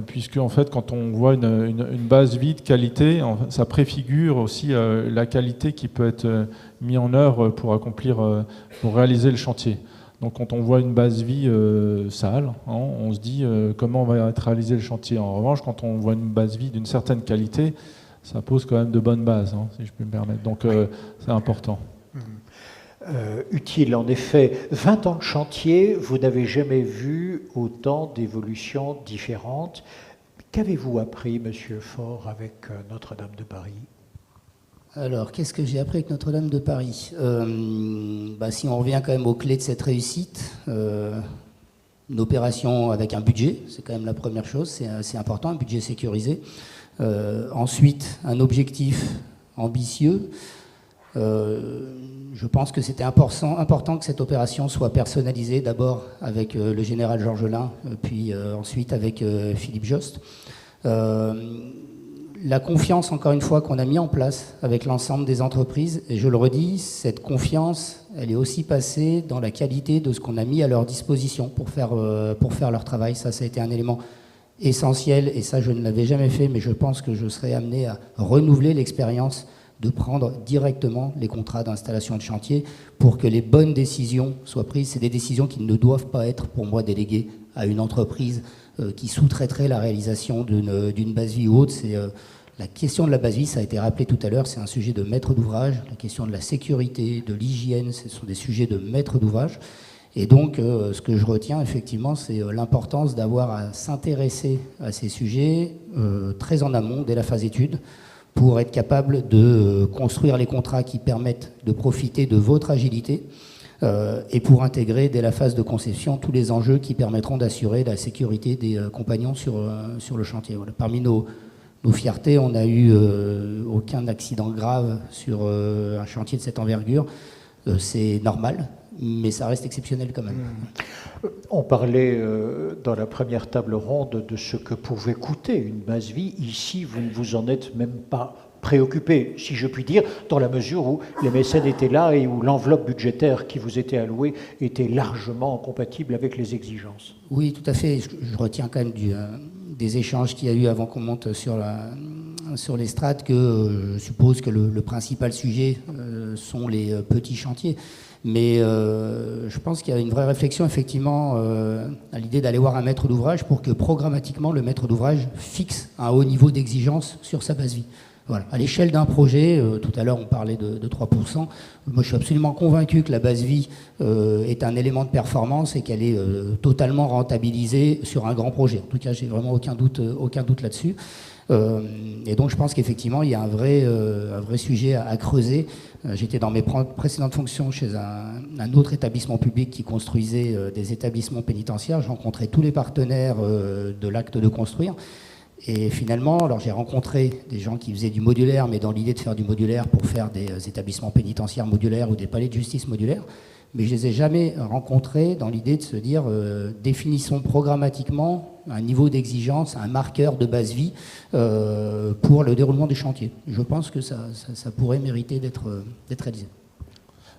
Puisque en fait, quand on voit une base vie de qualité, ça préfigure aussi la qualité qui peut être mise en œuvre pour réaliser le chantier. Donc quand on voit une base vie sale, hein, on se dit comment va être réalisé le chantier. En revanche, quand on voit une base vie d'une certaine qualité, ça pose quand même de bonnes bases, hein, si je peux me permettre. Donc c'est important. Utile, en effet. 20 ans de chantier, vous n'avez jamais vu autant d'évolutions différentes. Qu'avez-vous appris, Monsieur Faure, avec Notre-Dame de Paris? Alors, qu'est-ce que j'ai appris avec Notre-Dame de Paris? Si on revient quand même aux clés de cette réussite, une opération avec un budget, c'est quand même la première chose, c'est important, un budget sécurisé. Ensuite, un objectif ambitieux. Je pense que c'était important que cette opération soit personnalisée, d'abord avec le général Georges Lain, puis ensuite avec Philippe Jost. La confiance, encore une fois, qu'on a mis en place avec l'ensemble des entreprises, et je le redis, cette confiance, elle est aussi passée dans la qualité de ce qu'on a mis à leur disposition pour faire leur travail. Ça a été un élément essentiel, et ça, je ne l'avais jamais fait, mais je pense que je serai amené à renouveler l'expérience de prendre directement les contrats d'installation de chantier pour que les bonnes décisions soient prises. C'est des décisions qui ne doivent pas être, pour moi, déléguées à une entreprise qui sous-traiterait la réalisation d'une base vie ou autre. C'est la question de la base vie, ça a été rappelé tout à l'heure, c'est un sujet de maître d'ouvrage. La question de la sécurité, de l'hygiène, ce sont des sujets de maître d'ouvrage. Et donc, ce que je retiens, effectivement, c'est l'importance d'avoir à s'intéresser à ces sujets très en amont, dès la phase étude, pour être capable de construire les contrats qui permettent de profiter de votre agilité et pour intégrer dès la phase de conception tous les enjeux qui permettront d'assurer la sécurité des compagnons sur le chantier. Voilà. Parmi nos fiertés, on n'a eu aucun accident grave sur un chantier de cette envergure. C'est normal, mais ça reste exceptionnel quand même. On parlait dans la première table ronde de ce que pouvait coûter une base vie. Ici, vous ne vous en êtes même pas préoccupé, si je puis dire, dans la mesure où les mécènes étaient là et où l'enveloppe budgétaire qui vous était allouée était largement compatible avec les exigences. Oui, tout à fait. Je retiens quand même des échanges qu'il y a eu avant qu'on monte sur l'estrade, que je suppose que le principal sujet sont les petits chantiers. Mais je pense qu'il y a une vraie réflexion, effectivement, à l'idée d'aller voir un maître d'ouvrage pour que programmatiquement, le maître d'ouvrage fixe un haut niveau d'exigence sur sa base vie. Voilà. À l'échelle d'un projet, tout à l'heure on parlait de 3%, moi je suis absolument convaincu que la base vie est un élément de performance et qu'elle est totalement rentabilisée sur un grand projet. En tout cas, j'ai vraiment aucun doute là-dessus. Et donc je pense qu'effectivement il y a un vrai sujet à creuser. J'étais dans mes précédentes fonctions chez un autre établissement public qui construisait des établissements pénitentiaires. Je rencontrais tous les partenaires de l'acte de construire. Et finalement, alors j'ai rencontré des gens qui faisaient du modulaire, mais dans l'idée de faire du modulaire pour faire des établissements pénitentiaires modulaires ou des palais de justice modulaires, mais je les ai jamais rencontrés dans l'idée de se dire définissons programmatiquement un niveau d'exigence, un marqueur de base vie pour le déroulement des chantiers. Je pense que ça pourrait mériter d'être réalisé.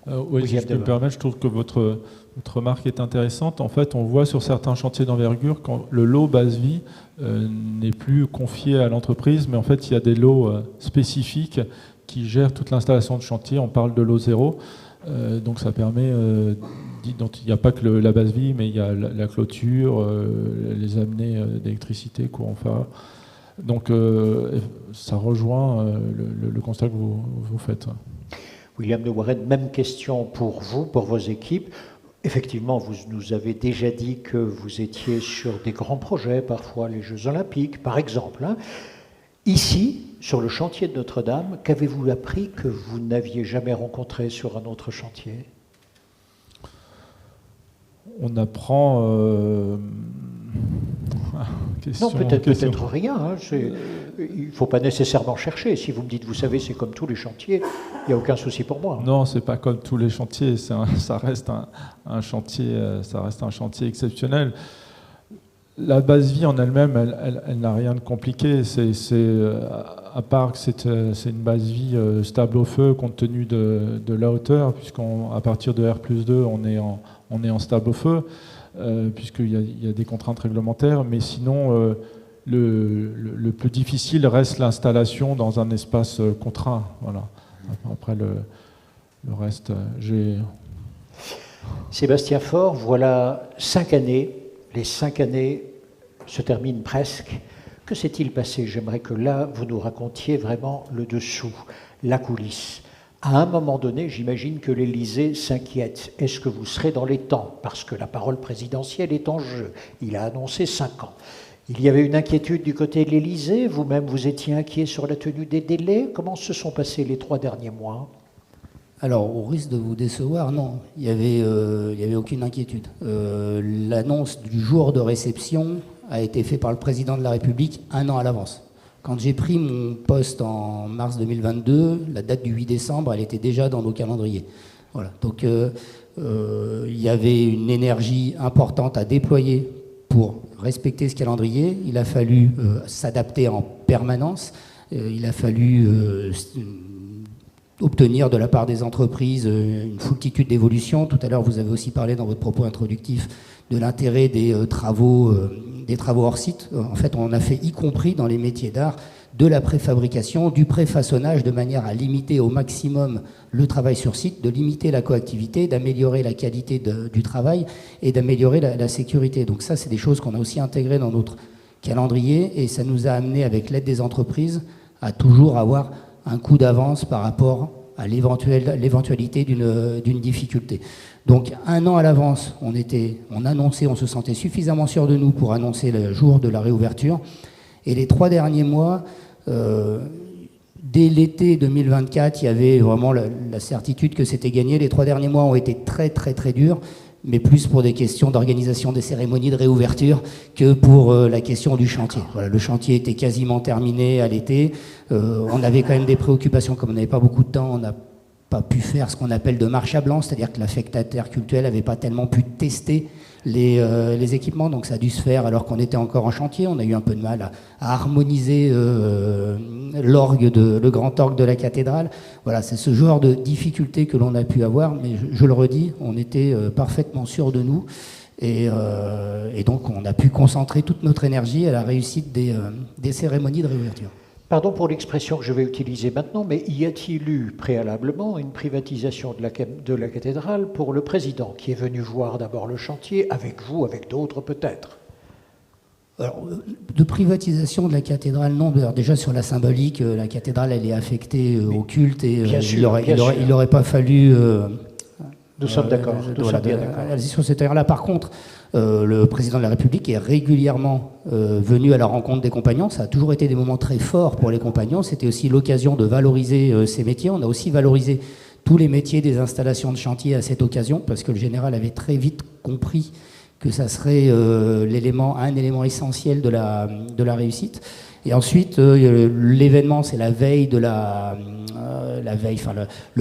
Oui, si je peux me permettre, je trouve que votre remarque est intéressante. En fait, on voit sur certains chantiers d'envergure quand le lot base vie n'est plus confié à l'entreprise, mais en fait, il y a des lots spécifiques qui gèrent toute l'installation de chantier. On parle de lot zéro. Donc ça permet, donc il n'y a pas que la base vie, mais il y a la clôture, les amenées d'électricité, courant phare. Donc ça rejoint le constat que vous faites. William de Warren, même question pour vous, pour vos équipes. Effectivement, vous nous avez déjà dit que vous étiez sur des grands projets, parfois les Jeux Olympiques, par exemple. Hein. Ici, sur le chantier de Notre-Dame, qu'avez-vous appris que vous n'aviez jamais rencontré sur un autre chantier? On apprend... non, peut-être rien. Hein, il ne faut pas nécessairement chercher. Si vous me dites, vous savez, c'est comme tous les chantiers, il n'y a aucun souci pour moi. Non, c'est pas comme tous les chantiers. Ça reste un chantier exceptionnel. La base vie en elle-même, elle n'a rien de compliqué. À part que c'est une base vie stable au feu compte tenu de la hauteur, puisqu'à partir de R+2, on est en stable au feu, puisqu'il y a des contraintes réglementaires. Mais sinon, le plus difficile reste l'installation dans un espace contraint. Voilà. Après, le reste, Sébastien Faure, voilà 5 années. Les 5 années se terminent presque. Que s'est-il passé? J'aimerais que là, vous nous racontiez vraiment le dessous, la coulisse. À un moment donné, j'imagine que l'Élysée s'inquiète. Est-ce que vous serez dans les temps? Parce que la parole présidentielle est en jeu. Il a annoncé 5 ans. Il y avait une inquiétude du côté de l'Élysée. Vous-même, vous étiez inquiet sur la tenue des délais. Comment se sont passés les 3 derniers mois? Alors, au risque de vous décevoir, non, il n'y avait aucune inquiétude. L'annonce du jour de réception a été faite par le président de la République 1 an à l'avance. Quand j'ai pris mon poste en mars 2022, la date du 8 décembre, elle était déjà dans nos calendriers. Voilà. Donc, il y avait une énergie importante à déployer pour respecter ce calendrier. Il a fallu s'adapter en permanence. Il a fallu obtenir de la part des entreprises une foultitude d'évolutions. Tout à l'heure, vous avez aussi parlé dans votre propos introductif de l'intérêt des travaux hors site. En fait, on a fait, y compris dans les métiers d'art, de la préfabrication, du préfaçonnage, de manière à limiter au maximum le travail sur site, de limiter la coactivité, d'améliorer la qualité du travail et d'améliorer la sécurité. Donc ça, c'est des choses qu'on a aussi intégrées dans notre calendrier et ça nous a amené, avec l'aide des entreprises, à toujours avoir un coup d'avance par rapport à l'éventualité d'une difficulté. Donc 1 an à l'avance, on annonçait, on se sentait suffisamment sûr de nous pour annoncer le jour de la réouverture. Et les 3 derniers mois, dès l'été 2024, il y avait vraiment la certitude que c'était gagné. Les 3 derniers mois ont été très très très durs, mais plus pour des questions d'organisation des cérémonies de réouverture que pour la question du chantier. Voilà, le chantier était quasiment terminé à l'été. On avait quand même des préoccupations, comme on n'avait pas beaucoup de temps, on n'a pas pu faire ce qu'on appelle de marche à blanc, c'est-à-dire que l'affectataire cultuel n'avait pas tellement pu tester les équipements, donc ça a dû se faire alors qu'on était encore en chantier. On a eu un peu de mal à harmoniser le grand orgue de la cathédrale. Voilà, c'est ce genre de difficultés que l'on a pu avoir, mais je le redis, on était parfaitement sûr de nous et donc on a pu concentrer toute notre énergie à la réussite des cérémonies de réouverture. Pardon pour l'expression que je vais utiliser maintenant, mais y a-t-il eu préalablement une privatisation de la cathédrale pour le président qui est venu voir d'abord le chantier, avec vous, avec d'autres peut-être? Alors, de privatisation de la cathédrale, non. Alors, déjà sur la symbolique, la cathédrale, elle est affectée au culte et il n'aurait pas fallu... nous sommes d'accord. Sur cette terrain-là, par contre, le président de la République est régulièrement venu à la rencontre des compagnons. Ça a toujours été des moments très forts pour les compagnons. C'était aussi l'occasion de valoriser ces métiers. On a aussi valorisé tous les métiers des installations de chantier à cette occasion, parce que le général avait très vite compris que ça serait un élément essentiel de la réussite. Et ensuite, l'événement, c'est la veille de le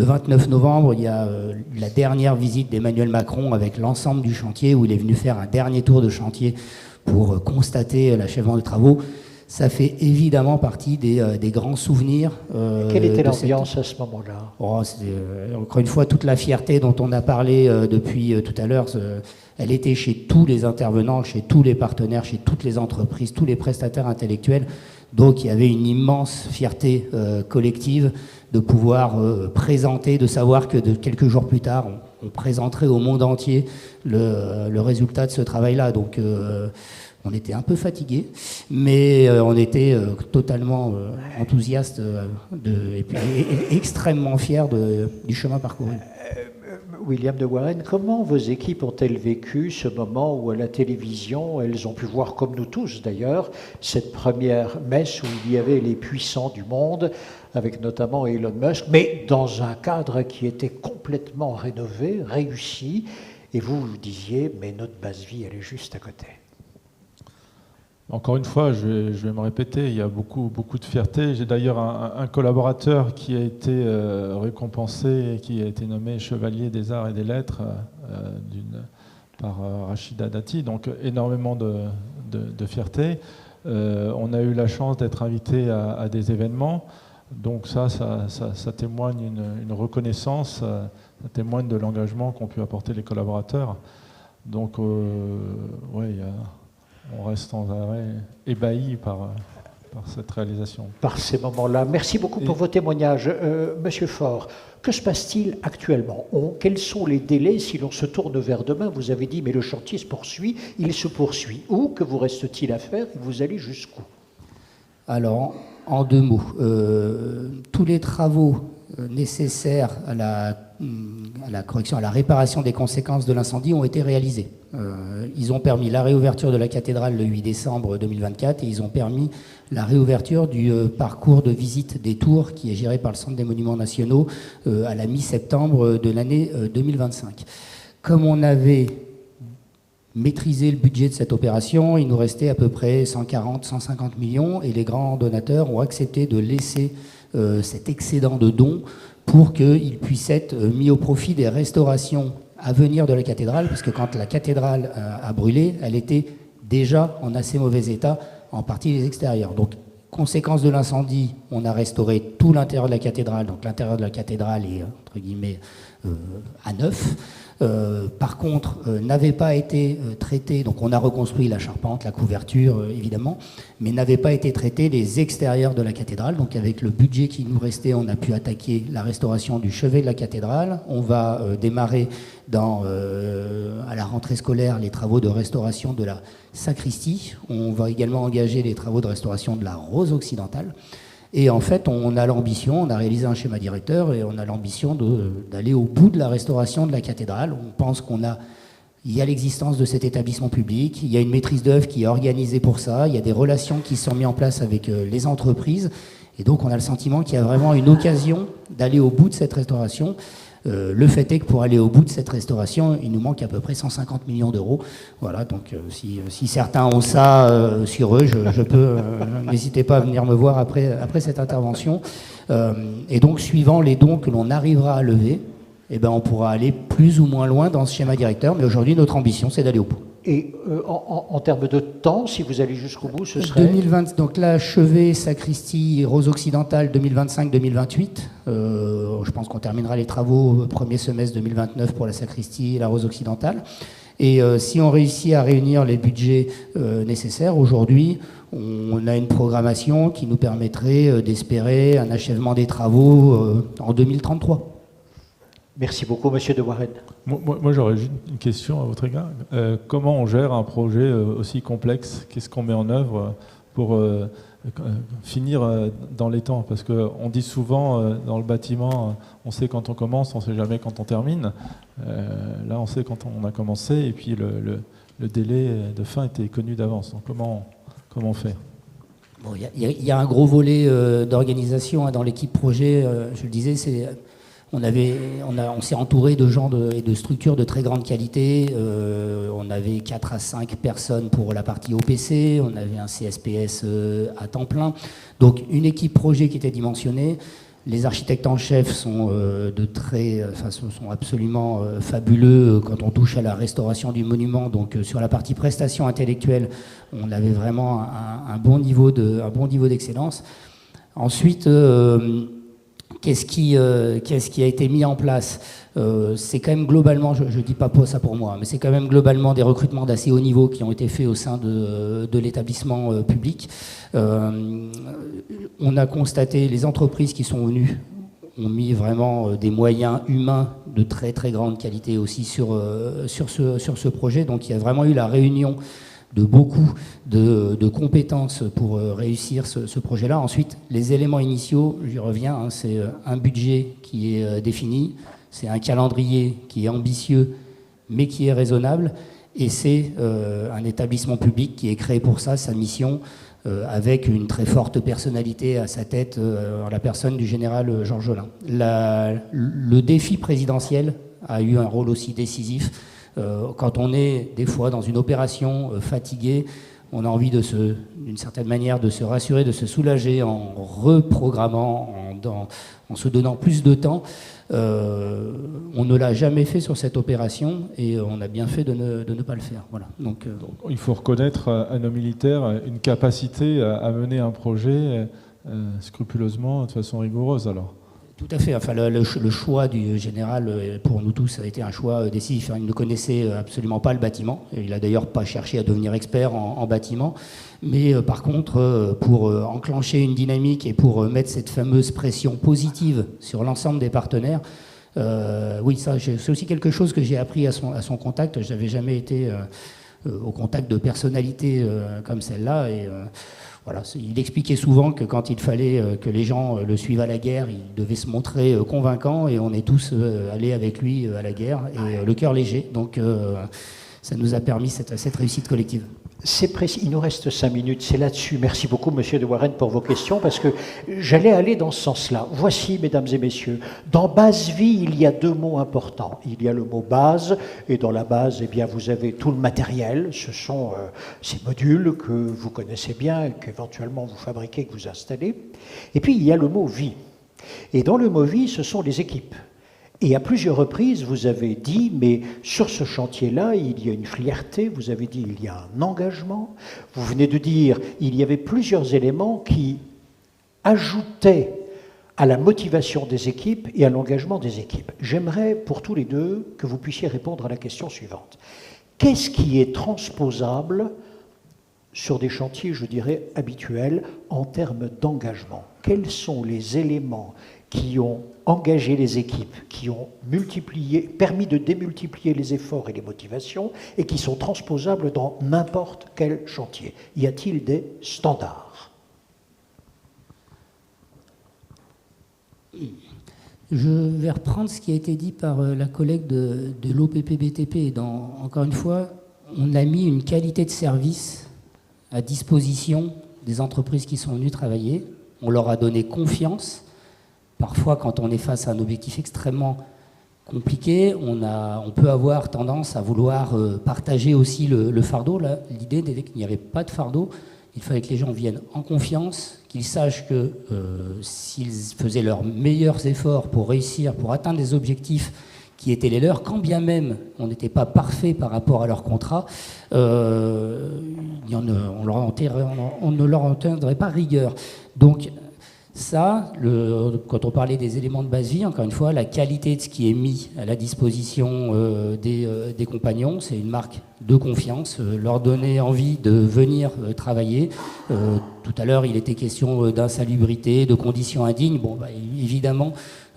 29 novembre, il y a la dernière visite d'Emmanuel Macron avec l'ensemble du chantier, où il est venu faire un dernier tour de chantier pour constater l'achèvement des travaux. Ça fait évidemment partie des grands souvenirs. Quelle était l'ambiance à ce moment-là? Encore une fois, toute la fierté dont on a parlé depuis tout à l'heure, elle était chez tous les intervenants, chez tous les partenaires, chez toutes les entreprises, tous les prestataires intellectuels. Donc il y avait une immense fierté collective de pouvoir présenter, de savoir que quelques jours plus tard, on présenterait au monde entier le résultat de ce travail-là. Donc on était un peu fatigués, mais on était totalement enthousiastes et extrêmement fiers du chemin parcouru. William de Warren, comment vos équipes ont-elles vécu ce moment où à la télévision, elles ont pu voir, comme nous tous d'ailleurs, cette première messe où il y avait les puissants du monde, avec notamment Elon Musk, mais dans un cadre qui était complètement rénové, réussi, et vous disiez, mais notre base vie, elle est juste à côté. Encore une fois, je vais me répéter, il y a beaucoup de fierté. J'ai d'ailleurs un collaborateur qui a été récompensé et qui a été nommé chevalier des arts et des lettres par Rachida Dati, donc énormément de fierté. On a eu la chance d'être invité à des événements, donc ça témoigne une reconnaissance, ça témoigne de l'engagement qu'ont pu apporter les collaborateurs. Donc, on reste sans arrêt ébahi par cette réalisation. Par ces moments-là. Merci beaucoup pour vos témoignages. Monsieur Faure, que se passe-t-il actuellement? Quels sont les délais si l'on se tourne vers demain? Vous avez dit, mais le chantier se poursuit, il se poursuit. Où? Que vous reste-t-il à faire? Vous allez jusqu'où? Alors, en deux mots, tous les travaux nécessaires à la correction, à la réparation des conséquences de l'incendie ont été réalisés. Ils ont permis la réouverture de la cathédrale le 8 décembre 2024 et ils ont permis la réouverture du parcours de visite des tours qui est géré par le Centre des Monuments Nationaux à la mi-septembre de l'année 2025. Comme on avait maîtrisé le budget de cette opération, il nous restait à peu près 140-150 millions et les grands donateurs ont accepté de laisser cet excédent de dons pour qu'il puisse être mis au profit des restaurations à venir de la cathédrale, parce que quand la cathédrale a brûlé, elle était déjà en assez mauvais état, en partie les extérieurs. Donc, conséquence de l'incendie, on a restauré tout l'intérieur de la cathédrale, donc l'intérieur de la cathédrale est, entre guillemets, à neuf. Par contre, n'avait pas été traité, donc on a reconstruit la charpente, la couverture, évidemment, mais n'avait pas été traité les extérieurs de la cathédrale. Donc avec le budget qui nous restait, on a pu attaquer la restauration du chevet de la cathédrale. On va démarrer à la rentrée scolaire les travaux de restauration de la sacristie. On va également engager les travaux de restauration de la rose occidentale. Et en fait, on a l'ambition, on a réalisé un schéma directeur et on a l'ambition d'aller au bout de la restauration de la cathédrale. On pense il y a l'existence de cet établissement public, il y a une maîtrise d'œuvre qui est organisée pour ça, il y a des relations qui sont mises en place avec les entreprises. Et donc, on a le sentiment qu'il y a vraiment une occasion d'aller au bout de cette restauration. Le fait est que pour aller au bout de cette restauration, il nous manque à peu près 150 millions d'euros. Voilà, donc si certains ont ça sur eux, je peux, n'hésitez pas à venir me voir après cette intervention. Et donc, suivant les dons que l'on arrivera à lever, on pourra aller plus ou moins loin dans ce schéma directeur. Mais aujourd'hui, notre ambition, c'est d'aller au bout. Et en termes de temps, si vous allez jusqu'au bout, ce serait 2020, donc là, chevet, sacristie, rose occidentale, 2025-2028. Je pense qu'on terminera les travaux premier semestre 2029 pour la sacristie et la rose occidentale. Et si on réussit à réunir les budgets nécessaires, aujourd'hui, on a une programmation qui nous permettrait d'espérer un achèvement des travaux en 2033. Merci beaucoup, Monsieur de Warren. Moi, j'aurais juste une question à votre égard. Comment on gère un projet aussi complexe? Qu'est-ce qu'on met en œuvre pour finir dans les temps? Parce qu'on dit souvent dans le bâtiment, on sait quand on commence, on ne sait jamais quand on termine. Là, on sait quand on a commencé, et puis le délai de fin était connu d'avance. Donc comment on fait? Bon, y a un gros volet d'organisation dans l'équipe projet. Je le disais, on s'est entouré de gens et de structures de très grande qualité. On avait 4 à 5 personnes pour la partie OPC, on avait un CSPS à temps plein. Donc une équipe projet qui était dimensionnée. Les architectes en chef sont sont absolument fabuleux quand on touche à la restauration du monument. Donc sur la partie prestation intellectuelle, on avait vraiment un bon niveau d'excellence. Ensuite, qu'est-ce qui a été mis en place? C'est quand même globalement, je ne dis pas ça pour moi, mais c'est quand même globalement des recrutements d'assez haut niveau qui ont été faits au sein de l'établissement public. On a constaté, les entreprises qui sont venues ont mis vraiment des moyens humains de très très grande qualité aussi sur ce projet. Donc il y a vraiment eu la réunion de beaucoup de compétences pour réussir ce projet-là. Ensuite, les éléments initiaux, j'y reviens, c'est un budget qui est défini, c'est un calendrier qui est ambitieux mais qui est raisonnable, et c'est un établissement public qui est créé pour ça, sa mission, avec une très forte personnalité à sa tête, en la personne du général Georges Jolin. Le défi présidentiel a eu un rôle aussi décisif. Quand on est des fois dans une opération fatigué, on a envie d'une certaine manière de se rassurer, de se soulager en reprogrammant, en se donnant plus de temps. On ne l'a jamais fait sur cette opération et on a bien fait de ne pas le faire. Voilà. Donc, il faut reconnaître à nos militaires une capacité à mener un projet scrupuleusement, de façon rigoureuse alors. Tout à fait. Enfin, le choix du général, pour nous tous, a été un choix décisif. Il ne connaissait absolument pas le bâtiment. Il n'a d'ailleurs pas cherché à devenir expert en bâtiment. Mais par contre, pour enclencher une dynamique et pour mettre cette fameuse pression positive sur l'ensemble des partenaires, oui, ça, c'est aussi quelque chose que j'ai appris à son contact. Je n'avais jamais été au contact de personnalités comme celle-là. Et voilà, il expliquait souvent que quand il fallait que les gens le suivent à la guerre, il devait se montrer convaincant, et on est tous allés avec lui à la guerre, et le cœur léger. Donc ça nous a permis cette réussite collective. C'est précis. Il nous reste 5 minutes. C'est là-dessus. Merci beaucoup, Monsieur de Warren, pour vos questions, parce que j'allais aller dans ce sens-là. Voici, mesdames et messieurs, dans base vie, il y a 2 mots importants. Il y a le mot base, et dans la base, eh bien, vous avez tout le matériel. Ce sont ces modules que vous connaissez bien, qu'éventuellement vous fabriquez, que vous installez. Et puis, il y a le mot vie. Et dans le mot vie, ce sont les équipes. Et à plusieurs reprises, vous avez dit, mais sur ce chantier-là, il y a une fierté, vous avez dit, il y a un engagement. Vous venez de dire, il y avait plusieurs éléments qui ajoutaient à la motivation des équipes et à l'engagement des équipes. J'aimerais, pour tous les deux, que vous puissiez répondre à la question suivante. Qu'est-ce qui est transposable sur des chantiers, je dirais, habituels en termes d'engagement? Quels sont les éléments qui ont engagé les équipes, qui ont permis de démultiplier les efforts et les motivations, et qui sont transposables dans n'importe quel chantier? Y a-t-il des standards? Je vais reprendre ce qui a été dit par la collègue de l'OPP-BTP. Encore une fois, on a mis une qualité de service à disposition des entreprises qui sont venues travailler. On leur a donné confiance. Parfois, quand on est face à un objectif extrêmement compliqué, on peut avoir tendance à vouloir partager aussi le fardeau. L'idée était qu'il n'y avait pas de fardeau. Il fallait que les gens viennent en confiance, qu'ils sachent que s'ils faisaient leurs meilleurs efforts pour réussir, pour atteindre des objectifs qui étaient les leurs, quand bien même on n'était pas parfait par rapport à leur contrat, on ne leur en tiendrait pas rigueur. Donc, ça, quand on parlait des éléments de base vie, encore une fois, la qualité de ce qui est mis à la disposition des compagnons, c'est une marque de confiance, leur donner envie de venir travailler. Tout à l'heure, il était question d'insalubrité, de conditions indignes. Bon, bah, évidemment,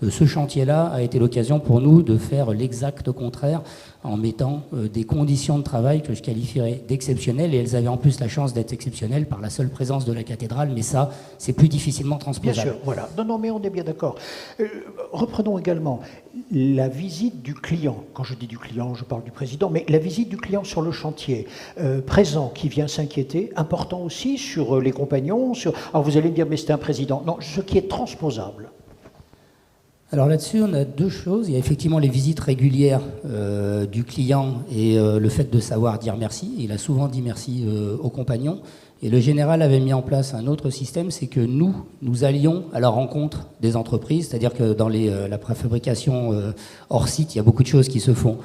ce chantier-là a été l'occasion pour nous de faire l'exact contraire en mettant des conditions de travail que je qualifierais d'exceptionnelles, et elles avaient en plus la chance d'être exceptionnelles par la seule présence de la cathédrale, mais ça, c'est plus difficilement transposable. Bien sûr, voilà. Non, mais on est bien d'accord. Reprenons également la visite du client. Quand je dis du client, je parle du président, mais la visite du client sur le chantier, présent, qui vient s'inquiéter, important aussi sur les compagnons. Alors vous allez me dire, mais c'était un président. Non, ce qui est transposable. Alors là-dessus, on a deux choses. Il y a effectivement les visites régulières du client et le fait de savoir dire merci. Il a souvent dit merci aux compagnons. Et le général avait mis en place un autre système, c'est que nous allions à la rencontre des entreprises, c'est-à-dire que dans la préfabrication hors site, il y a beaucoup de choses qui se font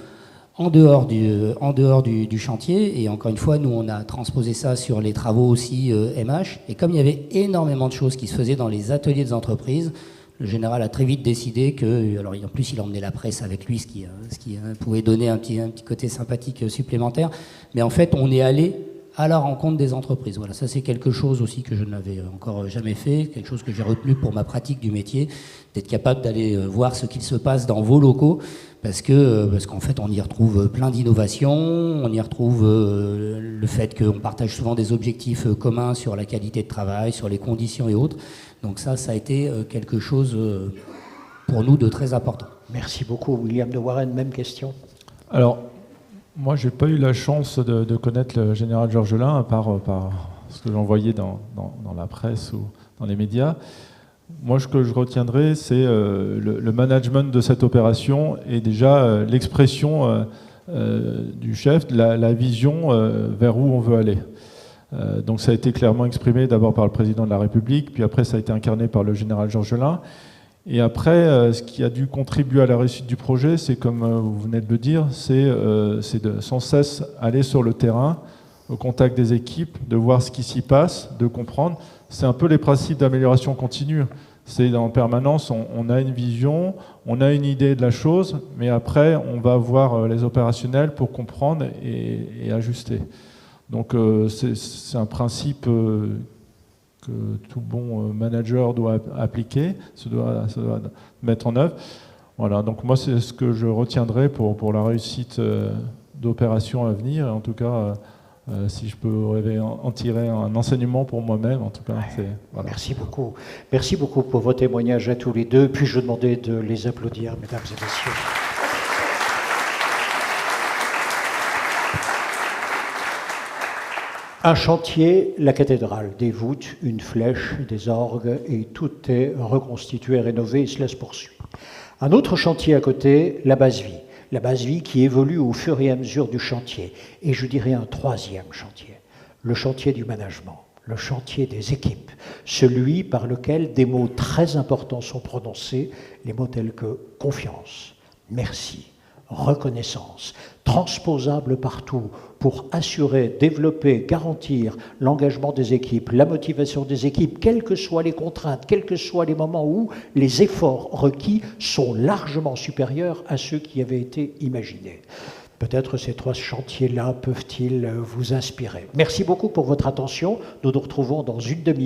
en dehors du chantier. Et encore une fois, nous, on a transposé ça sur les travaux aussi MH. Et comme il y avait énormément de choses qui se faisaient dans les ateliers des entreprises, le général a très vite décidé que, alors en plus il emmenait la presse avec lui, ce qui pouvait donner un petit côté sympathique supplémentaire, mais en fait on est allé à la rencontre des entreprises. Voilà, ça c'est quelque chose aussi que je n'avais encore jamais fait, quelque chose que j'ai retenu pour ma pratique du métier, d'être capable d'aller voir ce qu'il se passe dans vos locaux, parce qu'en fait on y retrouve plein d'innovations, on y retrouve le fait qu'on partage souvent des objectifs communs sur la qualité de travail, sur les conditions et autres. Donc ça a été quelque chose pour nous de très important. Merci beaucoup. William de Warren, même question. Alors, moi, je n'ai pas eu la chance de connaître le général Georgelin, à part ce que j'en voyais dans la presse ou dans les médias. Moi, ce que je retiendrai, c'est le management de cette opération et déjà l'expression du chef, la vision vers où on veut aller. Donc ça a été clairement exprimé d'abord par le président de la République, puis après ça a été incarné par le général Georgelin. Et après, ce qui a dû contribuer à la réussite du projet, c'est comme vous venez de le dire, c'est de sans cesse aller sur le terrain, au contact des équipes, de voir ce qui s'y passe, de comprendre. C'est un peu les principes d'amélioration continue. C'est en permanence, on a une vision, on a une idée de la chose, mais après on va voir les opérationnels pour comprendre et ajuster. Donc c'est un principe que tout bon manager doit appliquer, se doit mettre en œuvre. Voilà, donc moi c'est ce que je retiendrai pour la réussite d'opérations à venir. Et en tout cas, si je peux en tirer un enseignement pour moi-même, en tout cas. Voilà. Merci beaucoup. Merci beaucoup pour vos témoignages à tous les deux. Puis-je demander de les applaudir, mesdames et messieurs. Un chantier, la cathédrale, des voûtes, une flèche, des orgues, et tout est reconstitué, rénové, et cela se poursuit. Un autre chantier à côté, la base-vie. La base-vie qui évolue au fur et à mesure du chantier. Et je dirais un troisième chantier, le chantier du management, le chantier des équipes, celui par lequel des mots très importants sont prononcés, les mots tels que confiance, merci, reconnaissance, transposable partout pour assurer, développer, garantir l'engagement des équipes, la motivation des équipes, quelles que soient les contraintes, quels que soient les moments où les efforts requis sont largement supérieurs à ceux qui avaient été imaginés. Peut-être ces trois chantiers-là peuvent-ils vous inspirer. Merci beaucoup pour votre attention. Nous nous retrouvons dans une demi-heure.